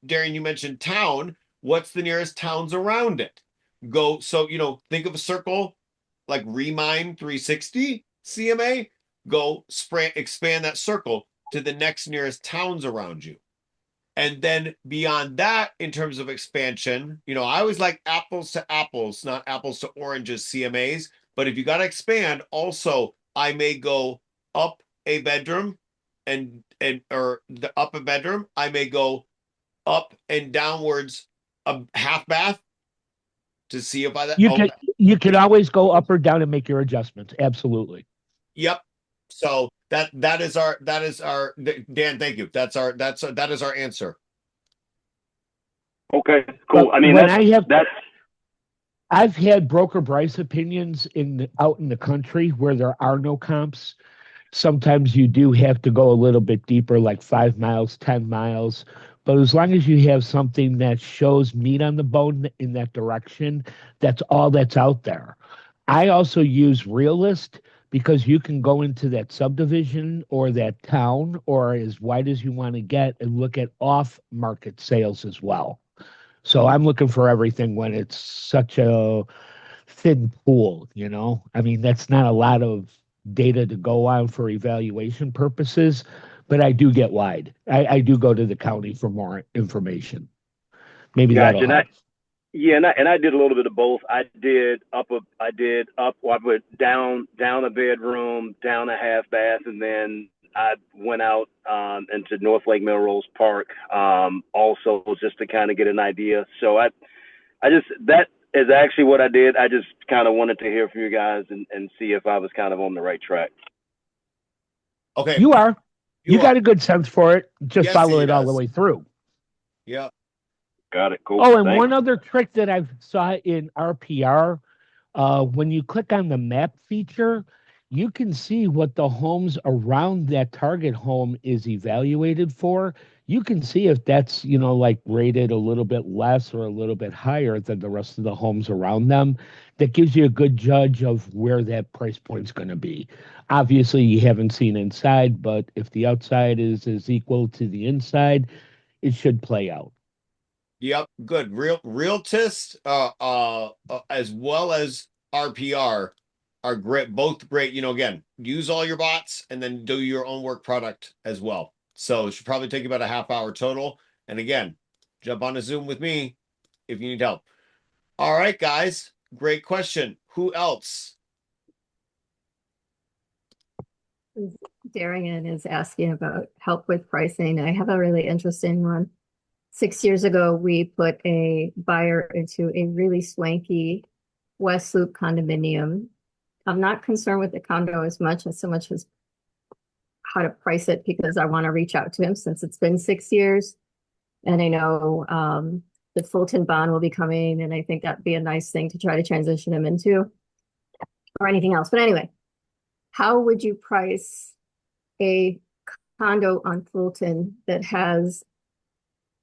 Darian, you mentioned town. What's the nearest towns around it? Go, so think of a circle like Remine 360 CMA. Go expand that circle to the next nearest towns around you. And then beyond that, in terms of expansion, I always like apples to apples, not apples to oranges CMAs. But if you got to expand, also I may go up a bedroom or up a bedroom. I may go up and downwards a half bath to see if I You can always go up or down and make your adjustments. Absolutely. Yep. So that is our Dan. Thank you. That is our answer. Okay, cool. But I mean, when that's I've had broker price opinions out in the country where there are no comps. Sometimes you do have to go a little bit deeper, like 5 miles, 10 miles. But as long as you have something that shows meat on the bone in that direction, that's all that's out there. I also use Realist because you can go into that subdivision or that town or as wide as you want to get and look at off market sales as well. So I'm looking for everything when it's such a thin pool, I mean, that's not a lot of data to go on for evaluation purposes, but I do get wide. I do go to the county for more information. Maybe gotcha. that'll help. Yeah, and I did a little bit of both. I did up. I went down a bedroom, down a half bath, and then I went out into North Lake Melrose Park, also just to kind of get an idea. So I just that is actually what I did. I just kind of wanted to hear from you guys and see if I was kind of on the right track. Okay. You are. You are. got a good sense for it. Just Yes, follow he it all the does. way through. Yeah. Got it. Cool. Oh, and Thanks. one other trick that I've saw in RPR, when you click on the map feature, you can see what the homes around that target home is evaluated for. You can see if that's, like rated a little bit less or a little bit higher than the rest of the homes around them. That gives you a good judge of where that price point's going to be. Obviously, you haven't seen inside, but if the outside is equal to the inside, it should play out. Yep. Good. Realtist, as well as RPR are great. Both great. Again, use all your bots and then do your own work product as well. So it should probably take you about a half hour total. And again, jump on a Zoom with me if you need help. All right, guys. Great question. Who else? Darian is asking about help with pricing. I have a really interesting one. 6 years ago, we put a buyer into a really swanky West Loop condominium. I'm not concerned with the condo as much as how to price it because I want to reach out to him since it's been 6 years. And I know the Fulton bond will be coming, and I think that'd be a nice thing to try to transition him into or anything else. But anyway, how would you price a condo on Fulton that has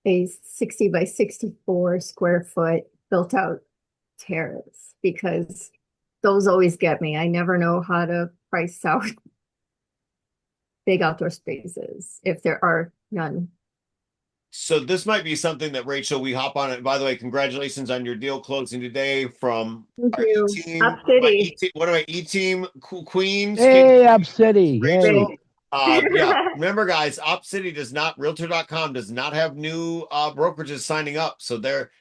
a 60 by 64 square foot built out terrace because those always get me. I never know how to price out big outdoor spaces if there are none. So this might be something that Rachel, we hop on it. By the way, congratulations on your deal closing today from Thank our you. E-team. Up City. What am I? E-team Queens. Hey, Up City. Rachel. Hey. Yeah. Remember, guys, Op City does not, Realtor.com does not have new brokerages signing up. So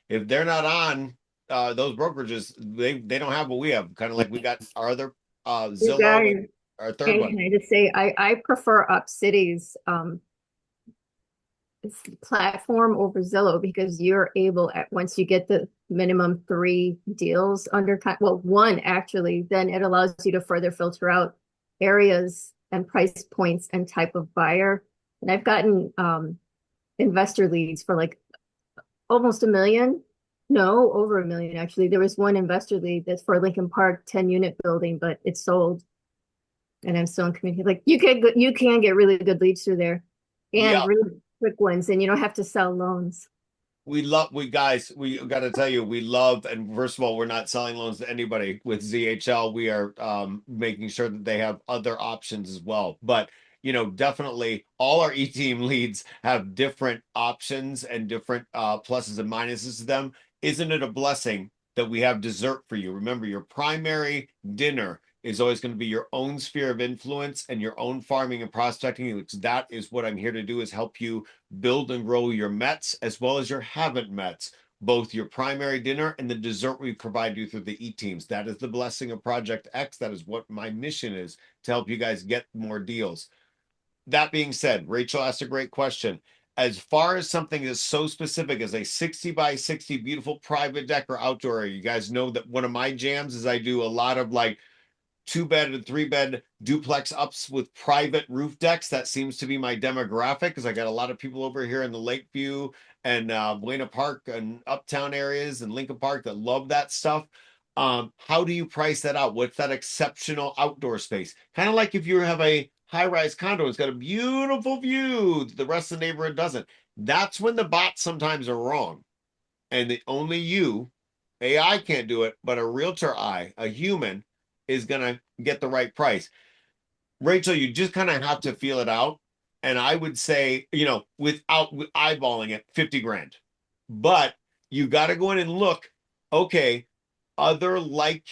if they're not on those brokerages, they don't have what we have. Kind of like we got our other You Zillow guys, and our third and one. can I just say I prefer Up City's platform over Zillow because you're able at once you get the minimum 3 deals under well, one actually, then it allows you to further filter out areas and price points and type of buyer. And I've gotten investor leads for like almost 1 million. No, over 1 million actually. There was one investor lead that's for Lincoln Park 10-unit building, but it's sold. And I'm still in community. Like you can get really good leads through there and Yeah. really quick ones, and you don't have to sell loans. We guys, we got to tell you, we love, and first of all, we're not selling loans to anybody with ZHL. We are making sure that they have other options as well. But, definitely all our E-team leads have different options and different pluses and minuses to them. Isn't it a blessing that we have dessert for you? Remember, your primary dinner is always going to be your own sphere of influence and your own farming and prospecting. Which that is what I'm here to do, is help you build and grow your Mets as well as your haven't Mets, both your primary dinner and the dessert we provide you through the E-teams. That is the blessing of Project X. That is what my mission is, to help you guys get more deals. That being said, Rachel asked a great question. As far as something that's so specific as a 60 by 60 beautiful private deck or outdoor area, you guys know that one of my jams is I do a lot of like 2-bed and 3-bed duplex ups with private roof decks. That seems to be my demographic because I got a lot of people over here in the Lakeview and Buena Park and Uptown areas and Lincoln Park that love that stuff. How do you price that out? What's that exceptional outdoor space? Kind of like if you have a high-rise condo, it's got a beautiful view, the rest of the neighborhood doesn't. That's when the bots sometimes are wrong. And only AI can't do it, but a realtor eye, a human, is going to get the right price. Rachel, you just kind of have to feel it out. And I would say, without eyeballing it, 50 grand. But you got to go in and look, okay, other like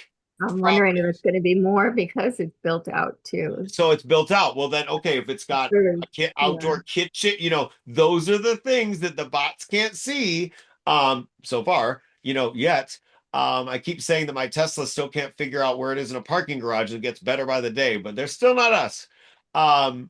I'm wondering if properties. it's going to be more because it's built out too. So it's built out. Well, then, okay, if it's got Really, outdoor kitchen, those are the things that the bots can't see so far, yet. I keep saying that my Tesla still can't figure out where it is in a parking garage. It gets better by the day, but they're still not us. You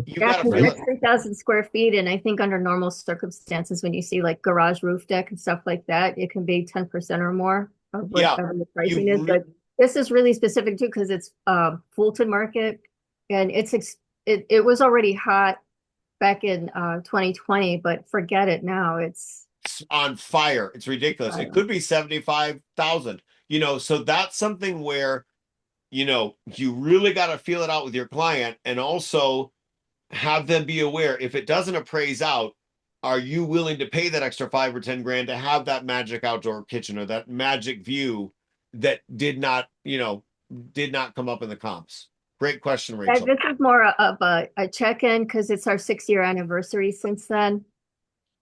yeah, got to because feel it's 3,000 square feet, and I think under normal circumstances, when you see like garage roof deck and stuff like that, it can be 10% or more of whatever the pricing is. But this is really specific too because it's Fulton Market, and it was already hot back in 2020, but forget it now. It's on fire. It's ridiculous. It could be 75,000, so that's something where, you really got to feel it out with your client and also have them be aware if it doesn't appraise out, are you willing to pay that extra 5 or 10 grand to have that magic outdoor kitchen or that magic view that did not come up in the comps? Great question, Rachel. this is more of a check-in because it's our 6-year anniversary since then.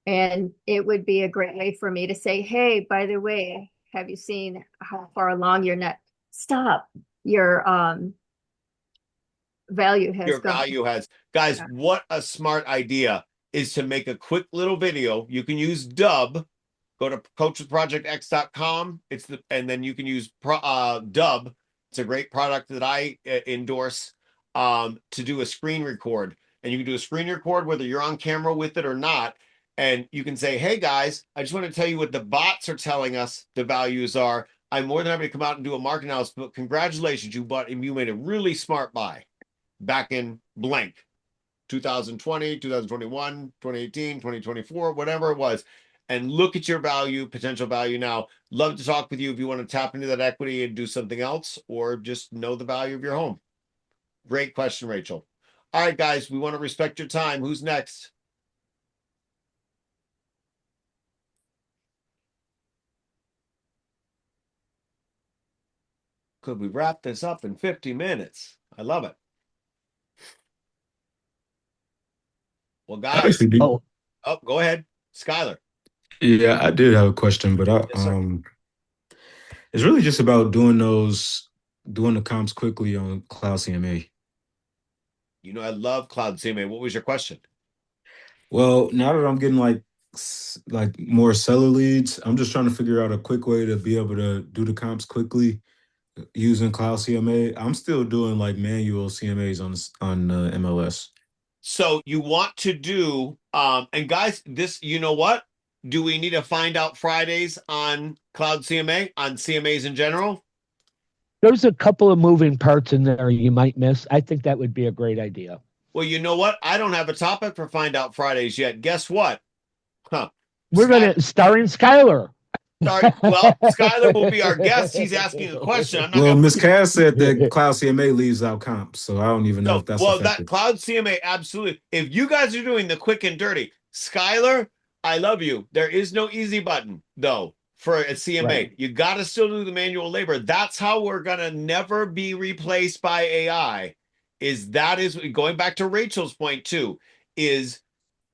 And it would be a great way for me to say, hey, by the way, have you seen how far along your net? Stop. Your value has gone. Value has. Guys, what a smart idea is to make a quick little video. You can use Dub. Go to coachwithprojectx.com. And then you can use Dub. It's a great product that I endorse to do a screen record. And you can do a screen record whether you're on camera with it or not. And you can say, hey guys, I just want to tell you what the bots are telling us the values are. I'm more than happy to come out and do a market analysis, but congratulations, you made a really smart buy back in blank 2020, 2021, 2018, 2024, whatever it was. And look at your potential value now. Love to talk with you if you want to tap into that equity and do something else, or just know the value of your home. Great question, Rachel. All right, guys, we want to respect your time. Who's next? Could we wrap this up in 50 minutes? I love it. Well, guys, Actually, Oh, go ahead, Skylar. yeah, I did have a question, but Yes, sir. it's really just about doing the comps quickly on Cloud CMA. I love Cloud CMA. What was your question? Well, now that I'm getting like more seller leads, I'm just trying to figure out a quick way to be able to do the comps quickly using Cloud CMA. I'm still doing like manual CMAs on MLS. So you want to do, and guys, this, you know what? Do we need to find out Fridays on Cloud CMA, on CMAs in general? there's a couple of moving parts in there you might miss. I think that would be a great idea. Well, you know what? I don't have a topic for Find Out Fridays yet. Guess what? Huh. We're going to starring Skylar. Sorry. Well, Skylar will be our guest. He's asking a question. I'm not Well, going Miss to. Cass said that Cloud CMA leaves out comps, so I don't even know No, if that's well, that effective. Cloud CMA, absolutely. If you guys are doing the quick and dirty, Skylar, I love you. There is no easy button, though, for a CMA. Right. You got to still do the manual labor. That's how we're going to never be replaced by AI. That is going back to Rachel's point, too, is,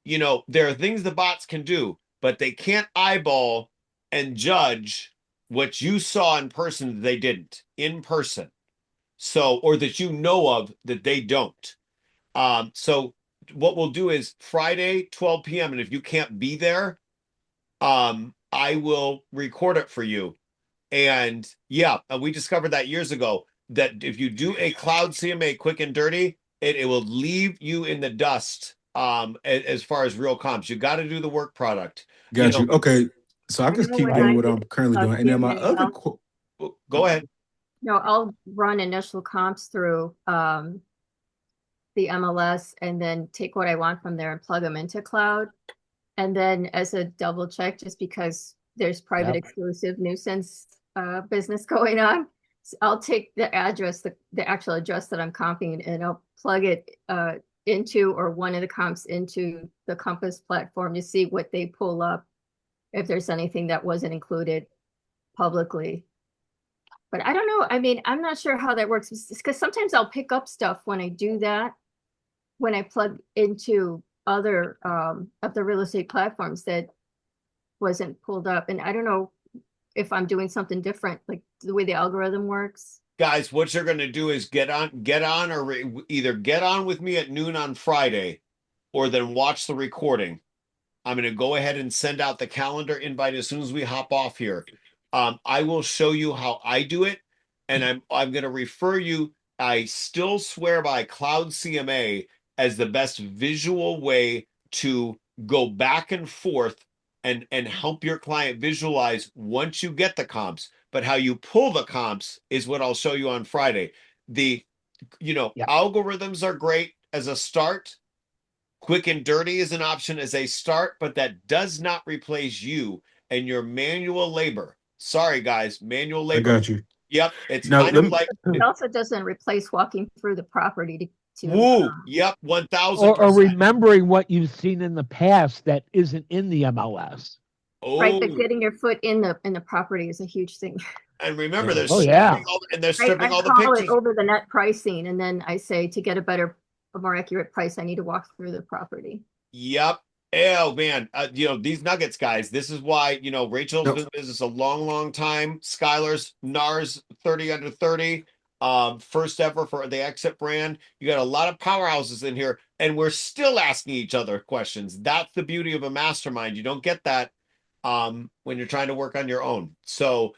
there are things the bots can do, but they can't eyeball and judge what you saw in person that they didn't in person. So, or that you know of that they don't. So what we'll do is Friday, 12 p.m. And if you can't be there, I will record it for you. And yeah, we discovered that years ago that if you do a Cloud CMA quick and dirty, it will leave you in the dust. As far as real comps, you got to do the work product. Got you. Okay, so I I just know keep when doing I what do I'm currently Cloud doing, and then my CMA, other Go ahead. no, I'll run initial comps through the MLS and then take what I want from there and plug them into cloud. And then as a double check, just because there's private Yep. exclusive nuisance business going on, I'll take the address, the actual address that I'm comping, and I'll plug it into, or one of the comps into the Compass platform to see what they pull up, if there's anything that wasn't included publicly. But I don't know. I mean, I'm not sure how that works, because sometimes I'll pick up stuff when I do that, when I plug into other of the real estate platforms that wasn't pulled up. And I don't know if I'm doing something different, like the way the algorithm works. Guys, what you're going to do is get on, or either get on with me at noon on Friday, or then watch the recording. I'm going to go ahead and send out the calendar invite as soon as we hop off here. I will show you how I do it, and I'm going to refer you. I still swear by Cloud CMA as the best visual way to go back and forth and help your client visualize once you get the comps. But how you pull the comps is what I'll show you on Friday. The Yep. algorithms are great as a start. Quick and dirty is an option as a start, but that does not replace you and your manual labor. Sorry, guys, manual I labor. got you. Yep, it's Now kind let of me. like It also doesn't replace walking through the property to woo. Yep, Or 1000%. remembering what you've seen in the past that isn't in the MLS. right, but Oh, getting your foot in the property is a huge thing. and remember, Yeah. they're Oh, yeah. stripping all, and they're I stripping all the call it pictures. over the net pricing, and then I say, to get a more accurate price, I need to walk through the property. Yep. Oh man, these nuggets, guys. This is why Rachel's Yep. been in business a long, long time. Skylar's NARS 30 under 30, first ever for the Exit brand. You got a lot of powerhouses in here, and we're still asking each other questions. That's the beauty of a mastermind. You don't get that when you're trying to work on your own. So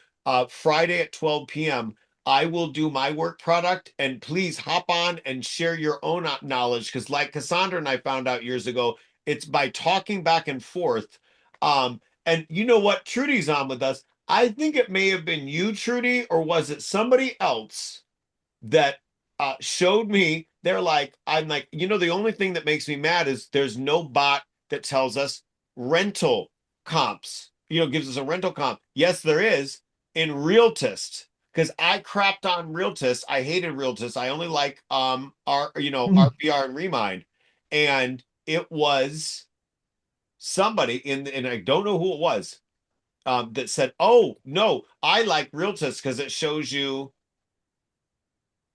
Friday at 12 p.m. I will do my work product, and please hop on and share your own knowledge, because like Cassandra and I found out years ago, it's by talking back and forth. And you know what? Trudy's on with us. I think it may have been you, Trudy, or was it somebody else that showed me? I'm like, the only thing that makes me mad is there's no bot that tells us rental comps, gives us a rental comp. Yes, there is in Realtist, because I crapped on Realtist. I hated Realtist. I only like RBR and Remind. And it was somebody and I don't know who it was, that said, "Oh no, I like Realtist because it shows you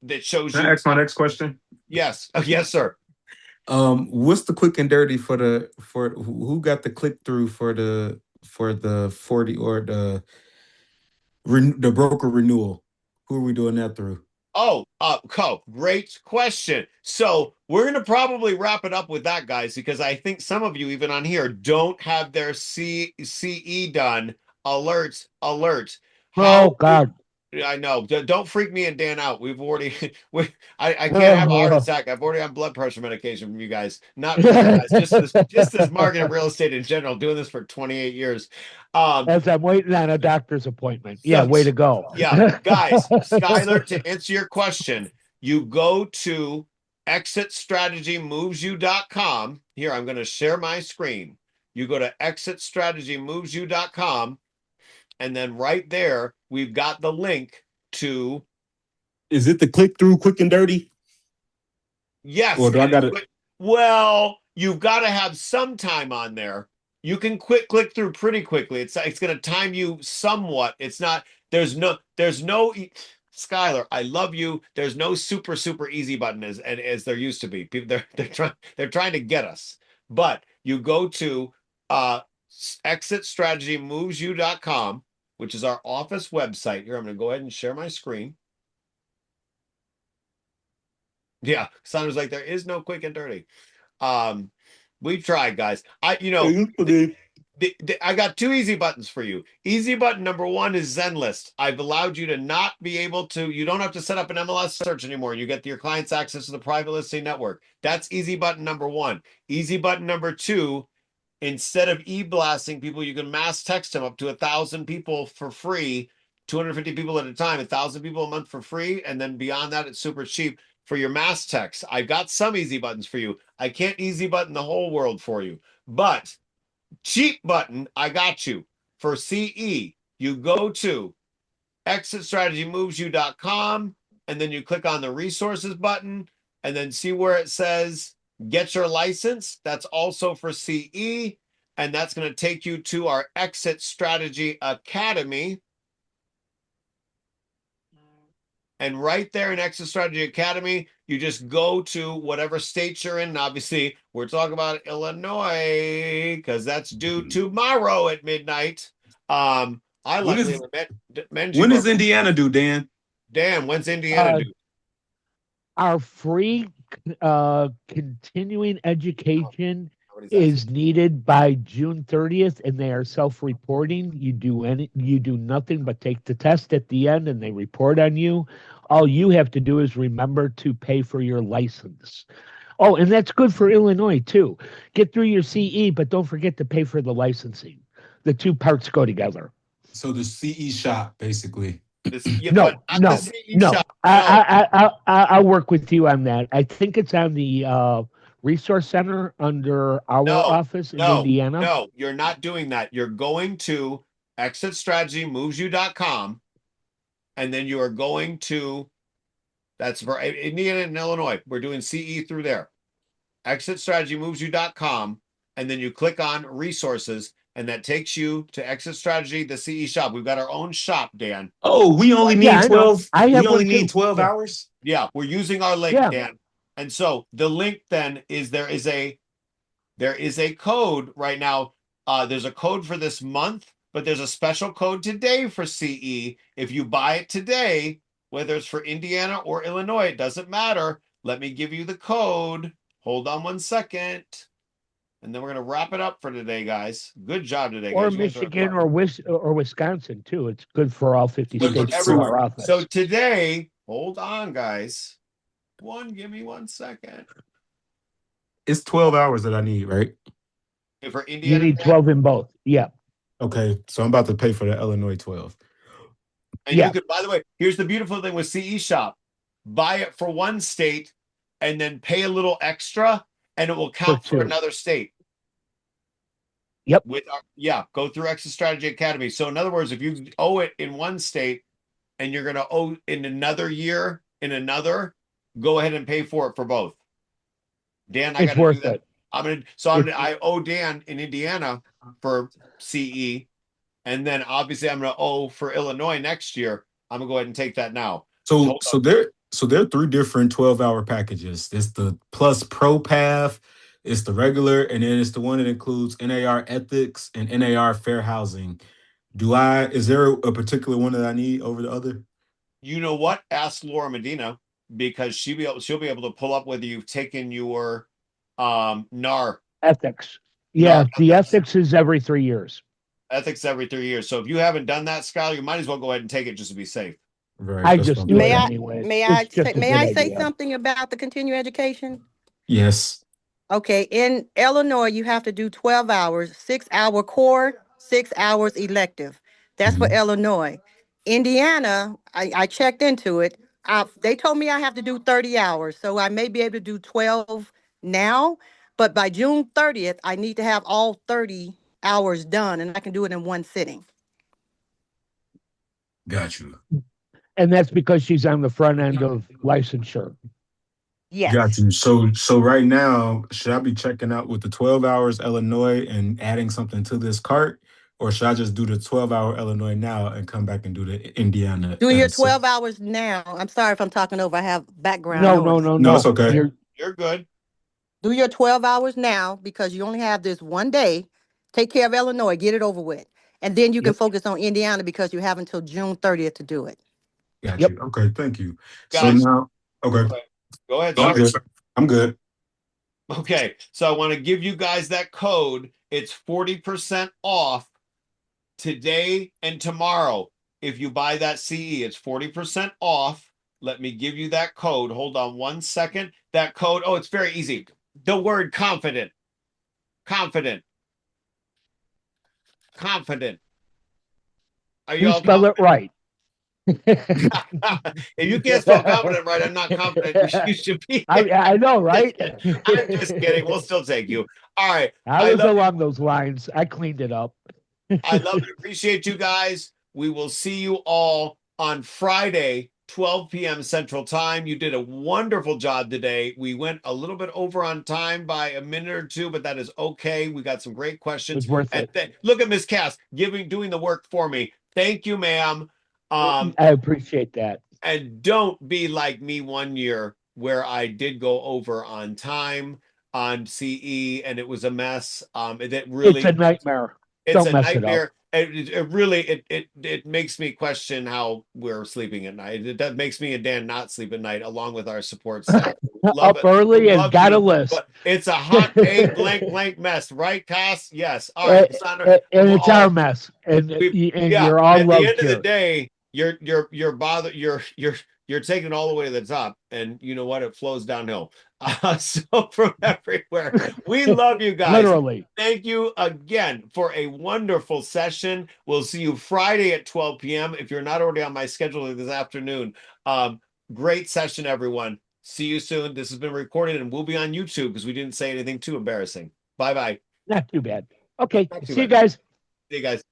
that shows Can you. I ask my next question? Yes. Yes, sir. What's the quick and dirty for who got the click through for the 40 or the broker renewal? Who are we doing that through? Great question. So we're going to probably wrap it up with that, guys, because I think some of you, even on here, don't have their CE done. Alerts, alerts. Oh How God. I know. Don't freak me and Dan out. We've already, I can't have a heart attack. I've already on blood pressure medication from you guys. Not from you guys, just this market and real estate in general. Doing this for 28 years. As I'm waiting on a doctor's appointment. Yeah, So way to go. yeah, guys, Skylar, to answer your question, you go to exitstrategymovesyou.com. Here, I'm going to share my screen. You go to exitstrategymovesyou.com, and then right there, we've got the link to. Is it the click through quick and dirty? Yes. Or do I got it? Well, you've got to have some time on there. You can click through pretty quickly. It's going to time you somewhat. It's not. There's no. Skylar, I love you. There's no super easy button as there used to be. People they're trying to get us. But you go to exitstrategymovesyou.com, which is our office website. Here, I'm going to go ahead and share my screen. Yeah, sounds like there is no quick and dirty. We tried, guys. I got two easy buttons for you. Easy button number one is ZenList. I've allowed you to not be able to. You don't have to set up an MLS search anymore. You get your clients access to the private listing network. That's easy button number one. Easy button number two. Instead of e-blasting people, you can mass text them up to 1,000 people for free, 250 people at a time, 1,000 people a month for free, and then beyond that, it's super cheap for your mass text. I've got some easy buttons for you. I can't easy button the whole world for you, but cheap button, I got you. For CE, you go to exitstrategymovesyou.com, and then you click on the resources button, and then see where it says get your license. That's also for CE, and that's going to take you to our Exit Strategy Academy. And right there in Exit Strategy Academy, you just go to whatever state you're in. And obviously, we're talking about Illinois because that's due tomorrow at midnight. I When luckily is mentioned when is Indiana due, Dan? Dan, when's Indiana due? Our free continuing education Nobody's is asking. needed by June 30th, and they are self-reporting. You do nothing but take the test at the end, and they report on you. All you have to do is remember to pay for your license. Oh, and that's good for Illinois too. Get through your CE, but don't forget to pay for the licensing. The two parts go together. So the CE shop, basically. Yeah, No, but not the no, CE no. shop. No, I'll work with you on that. I think it's on the resource center under our no, office in no, Indiana. no. You're not doing that. You're going to exitstrategymovesyou.com, and then you are going to. That's for Indiana and Illinois. We're doing CE through there. Exitstrategymovesyou.com, and then you click on resources, and that takes you to Exit Strategy, the CE shop. We've got our own shop, Dan. Oh, we only Yeah, need I know. 12. I We have only one need too. 12 Yeah. hours. Yeah, we're using our link, Yeah. Dan. And so the link then is there is a code right now. There's a code for this month, but there's a special code today for CE. If you buy it today, whether it's for Indiana or Illinois, it doesn't matter. Let me give you the code. Hold on one second. And then we're going to wrap it up for today, guys. Good job today, Or guys. You guys are Michigan smart. or Wisconsin too. It's good for all 50 Good for states through everywhere. our office. So today, hold on, guys. Give me 1 second. It's 12 hours that I need, right? For You Indiana, need 12 in both. Yeah. Okay, so I'm about to pay for the Illinois 12. and Yeah. you could, by the way, here's the beautiful thing with CE Shop. Buy it for one state and then pay a little extra, and it will count for two. another state. Yep. Go through Exit Strategy Academy. So in other words, if you owe it in one state and you're going to owe in another year in another, go ahead and pay for it for both. Dan, I got It's to do worth that. it. I owe Dan in Indiana for CE, and then obviously I'm going to owe for Illinois next year. I'm going to go ahead and take that now. So So there are three different 12-hour packages. It's the Plus Pro Path, it's the regular, and then it's the one that includes NAR Ethics and NAR Fair Housing. Is there a particular one that I need over the other? You know what? Ask Laura Medina because she'll be able to pull up whether you've taken your NAR Ethics. NAR Yeah, the ethics. ethics is every 3 years. Ethics every 3 years. So if you haven't done that, Skylar, you might as well go ahead and take it just to be safe. Right, I that's what just I'm do doing. it May I anyways. may I It's say, just a may good I say idea. something about the continuing education? Yes. Okay, in Illinois, you have to do 12 hours, 6 hour core, 6 hours elective. That's for Mhm. Illinois. Indiana, I checked into it. They told me I have to do 30 hours, so I may be able to do 12 now, but by June 30th, I need to have all 30 hours done, and I can do it in one sitting. Got you. And that's because she's on the front end of licensure. Got Yes. you. So right now, should I be checking out with the 12 hours Illinois and adding something to this cart? Or should I just do the 12-hour Illinois now and come back and do the Indiana Do at your a six? 12 hours now. I'm sorry if I'm talking over. I have background No, no, noise. no, No, it's no. okay. You're good. Do your 12 hours now because you only have this one day. Take care of Illinois, get it over with. And then you can Yep, focus on Indiana because you have until June 30th to do it. Got yep. you. Okay, thank you. So Guys, now, okay, go ahead, I'm sir. good. I'm good. Okay, so I want to give you guys that code. It's 40% off today and tomorrow. If you buy that CE, it's 40% off. Let me give you that code. Hold on one second. That code, oh, it's very easy. The word confident. Confident. Confident. Are you You all spell it confident? right. If you can't spell confident right, I'm not confident you should be. I know, right? I'm just kidding. We'll still take you. All right. I I was love along those lines. I cleaned it up. I love and appreciate you guys. We will see you all on Friday, 12 p.m. Central Time. You did a wonderful job today. We went a little bit over on time by a minute or two, but that is okay. We got some great It questions. was worth And it. look at Miss Cass doing the work for me. Thank you, ma'am. I appreciate that. And don't be like me one year where I did go over on time on CE and it was a mess. That It's a really nightmare. it's Don't a mess it up. nightmare. It really it makes me question how we're sleeping at night. It that makes me and Dan not sleep at night, along with our support staff. Love Up it, early and love got a you, list. but it's a hot egg blank blank mess, right, Cass? Yes. All right, and, Sandra. and We're it's our all mess, and yeah. you're all At the loved end of the here. day, you're taking it all the way to the top, and you know what? It flows downhill. So from everywhere, we love you guys. Literally. Thank you again for a wonderful session. We'll see you Friday at 12 p.m. If you're not already on my schedule this afternoon, great session, everyone. See you soon. This has been recorded and will be on YouTube because we didn't say anything too embarrassing. Bye bye. Not too bad. Okay. Not too See you bad. guys. See you guys.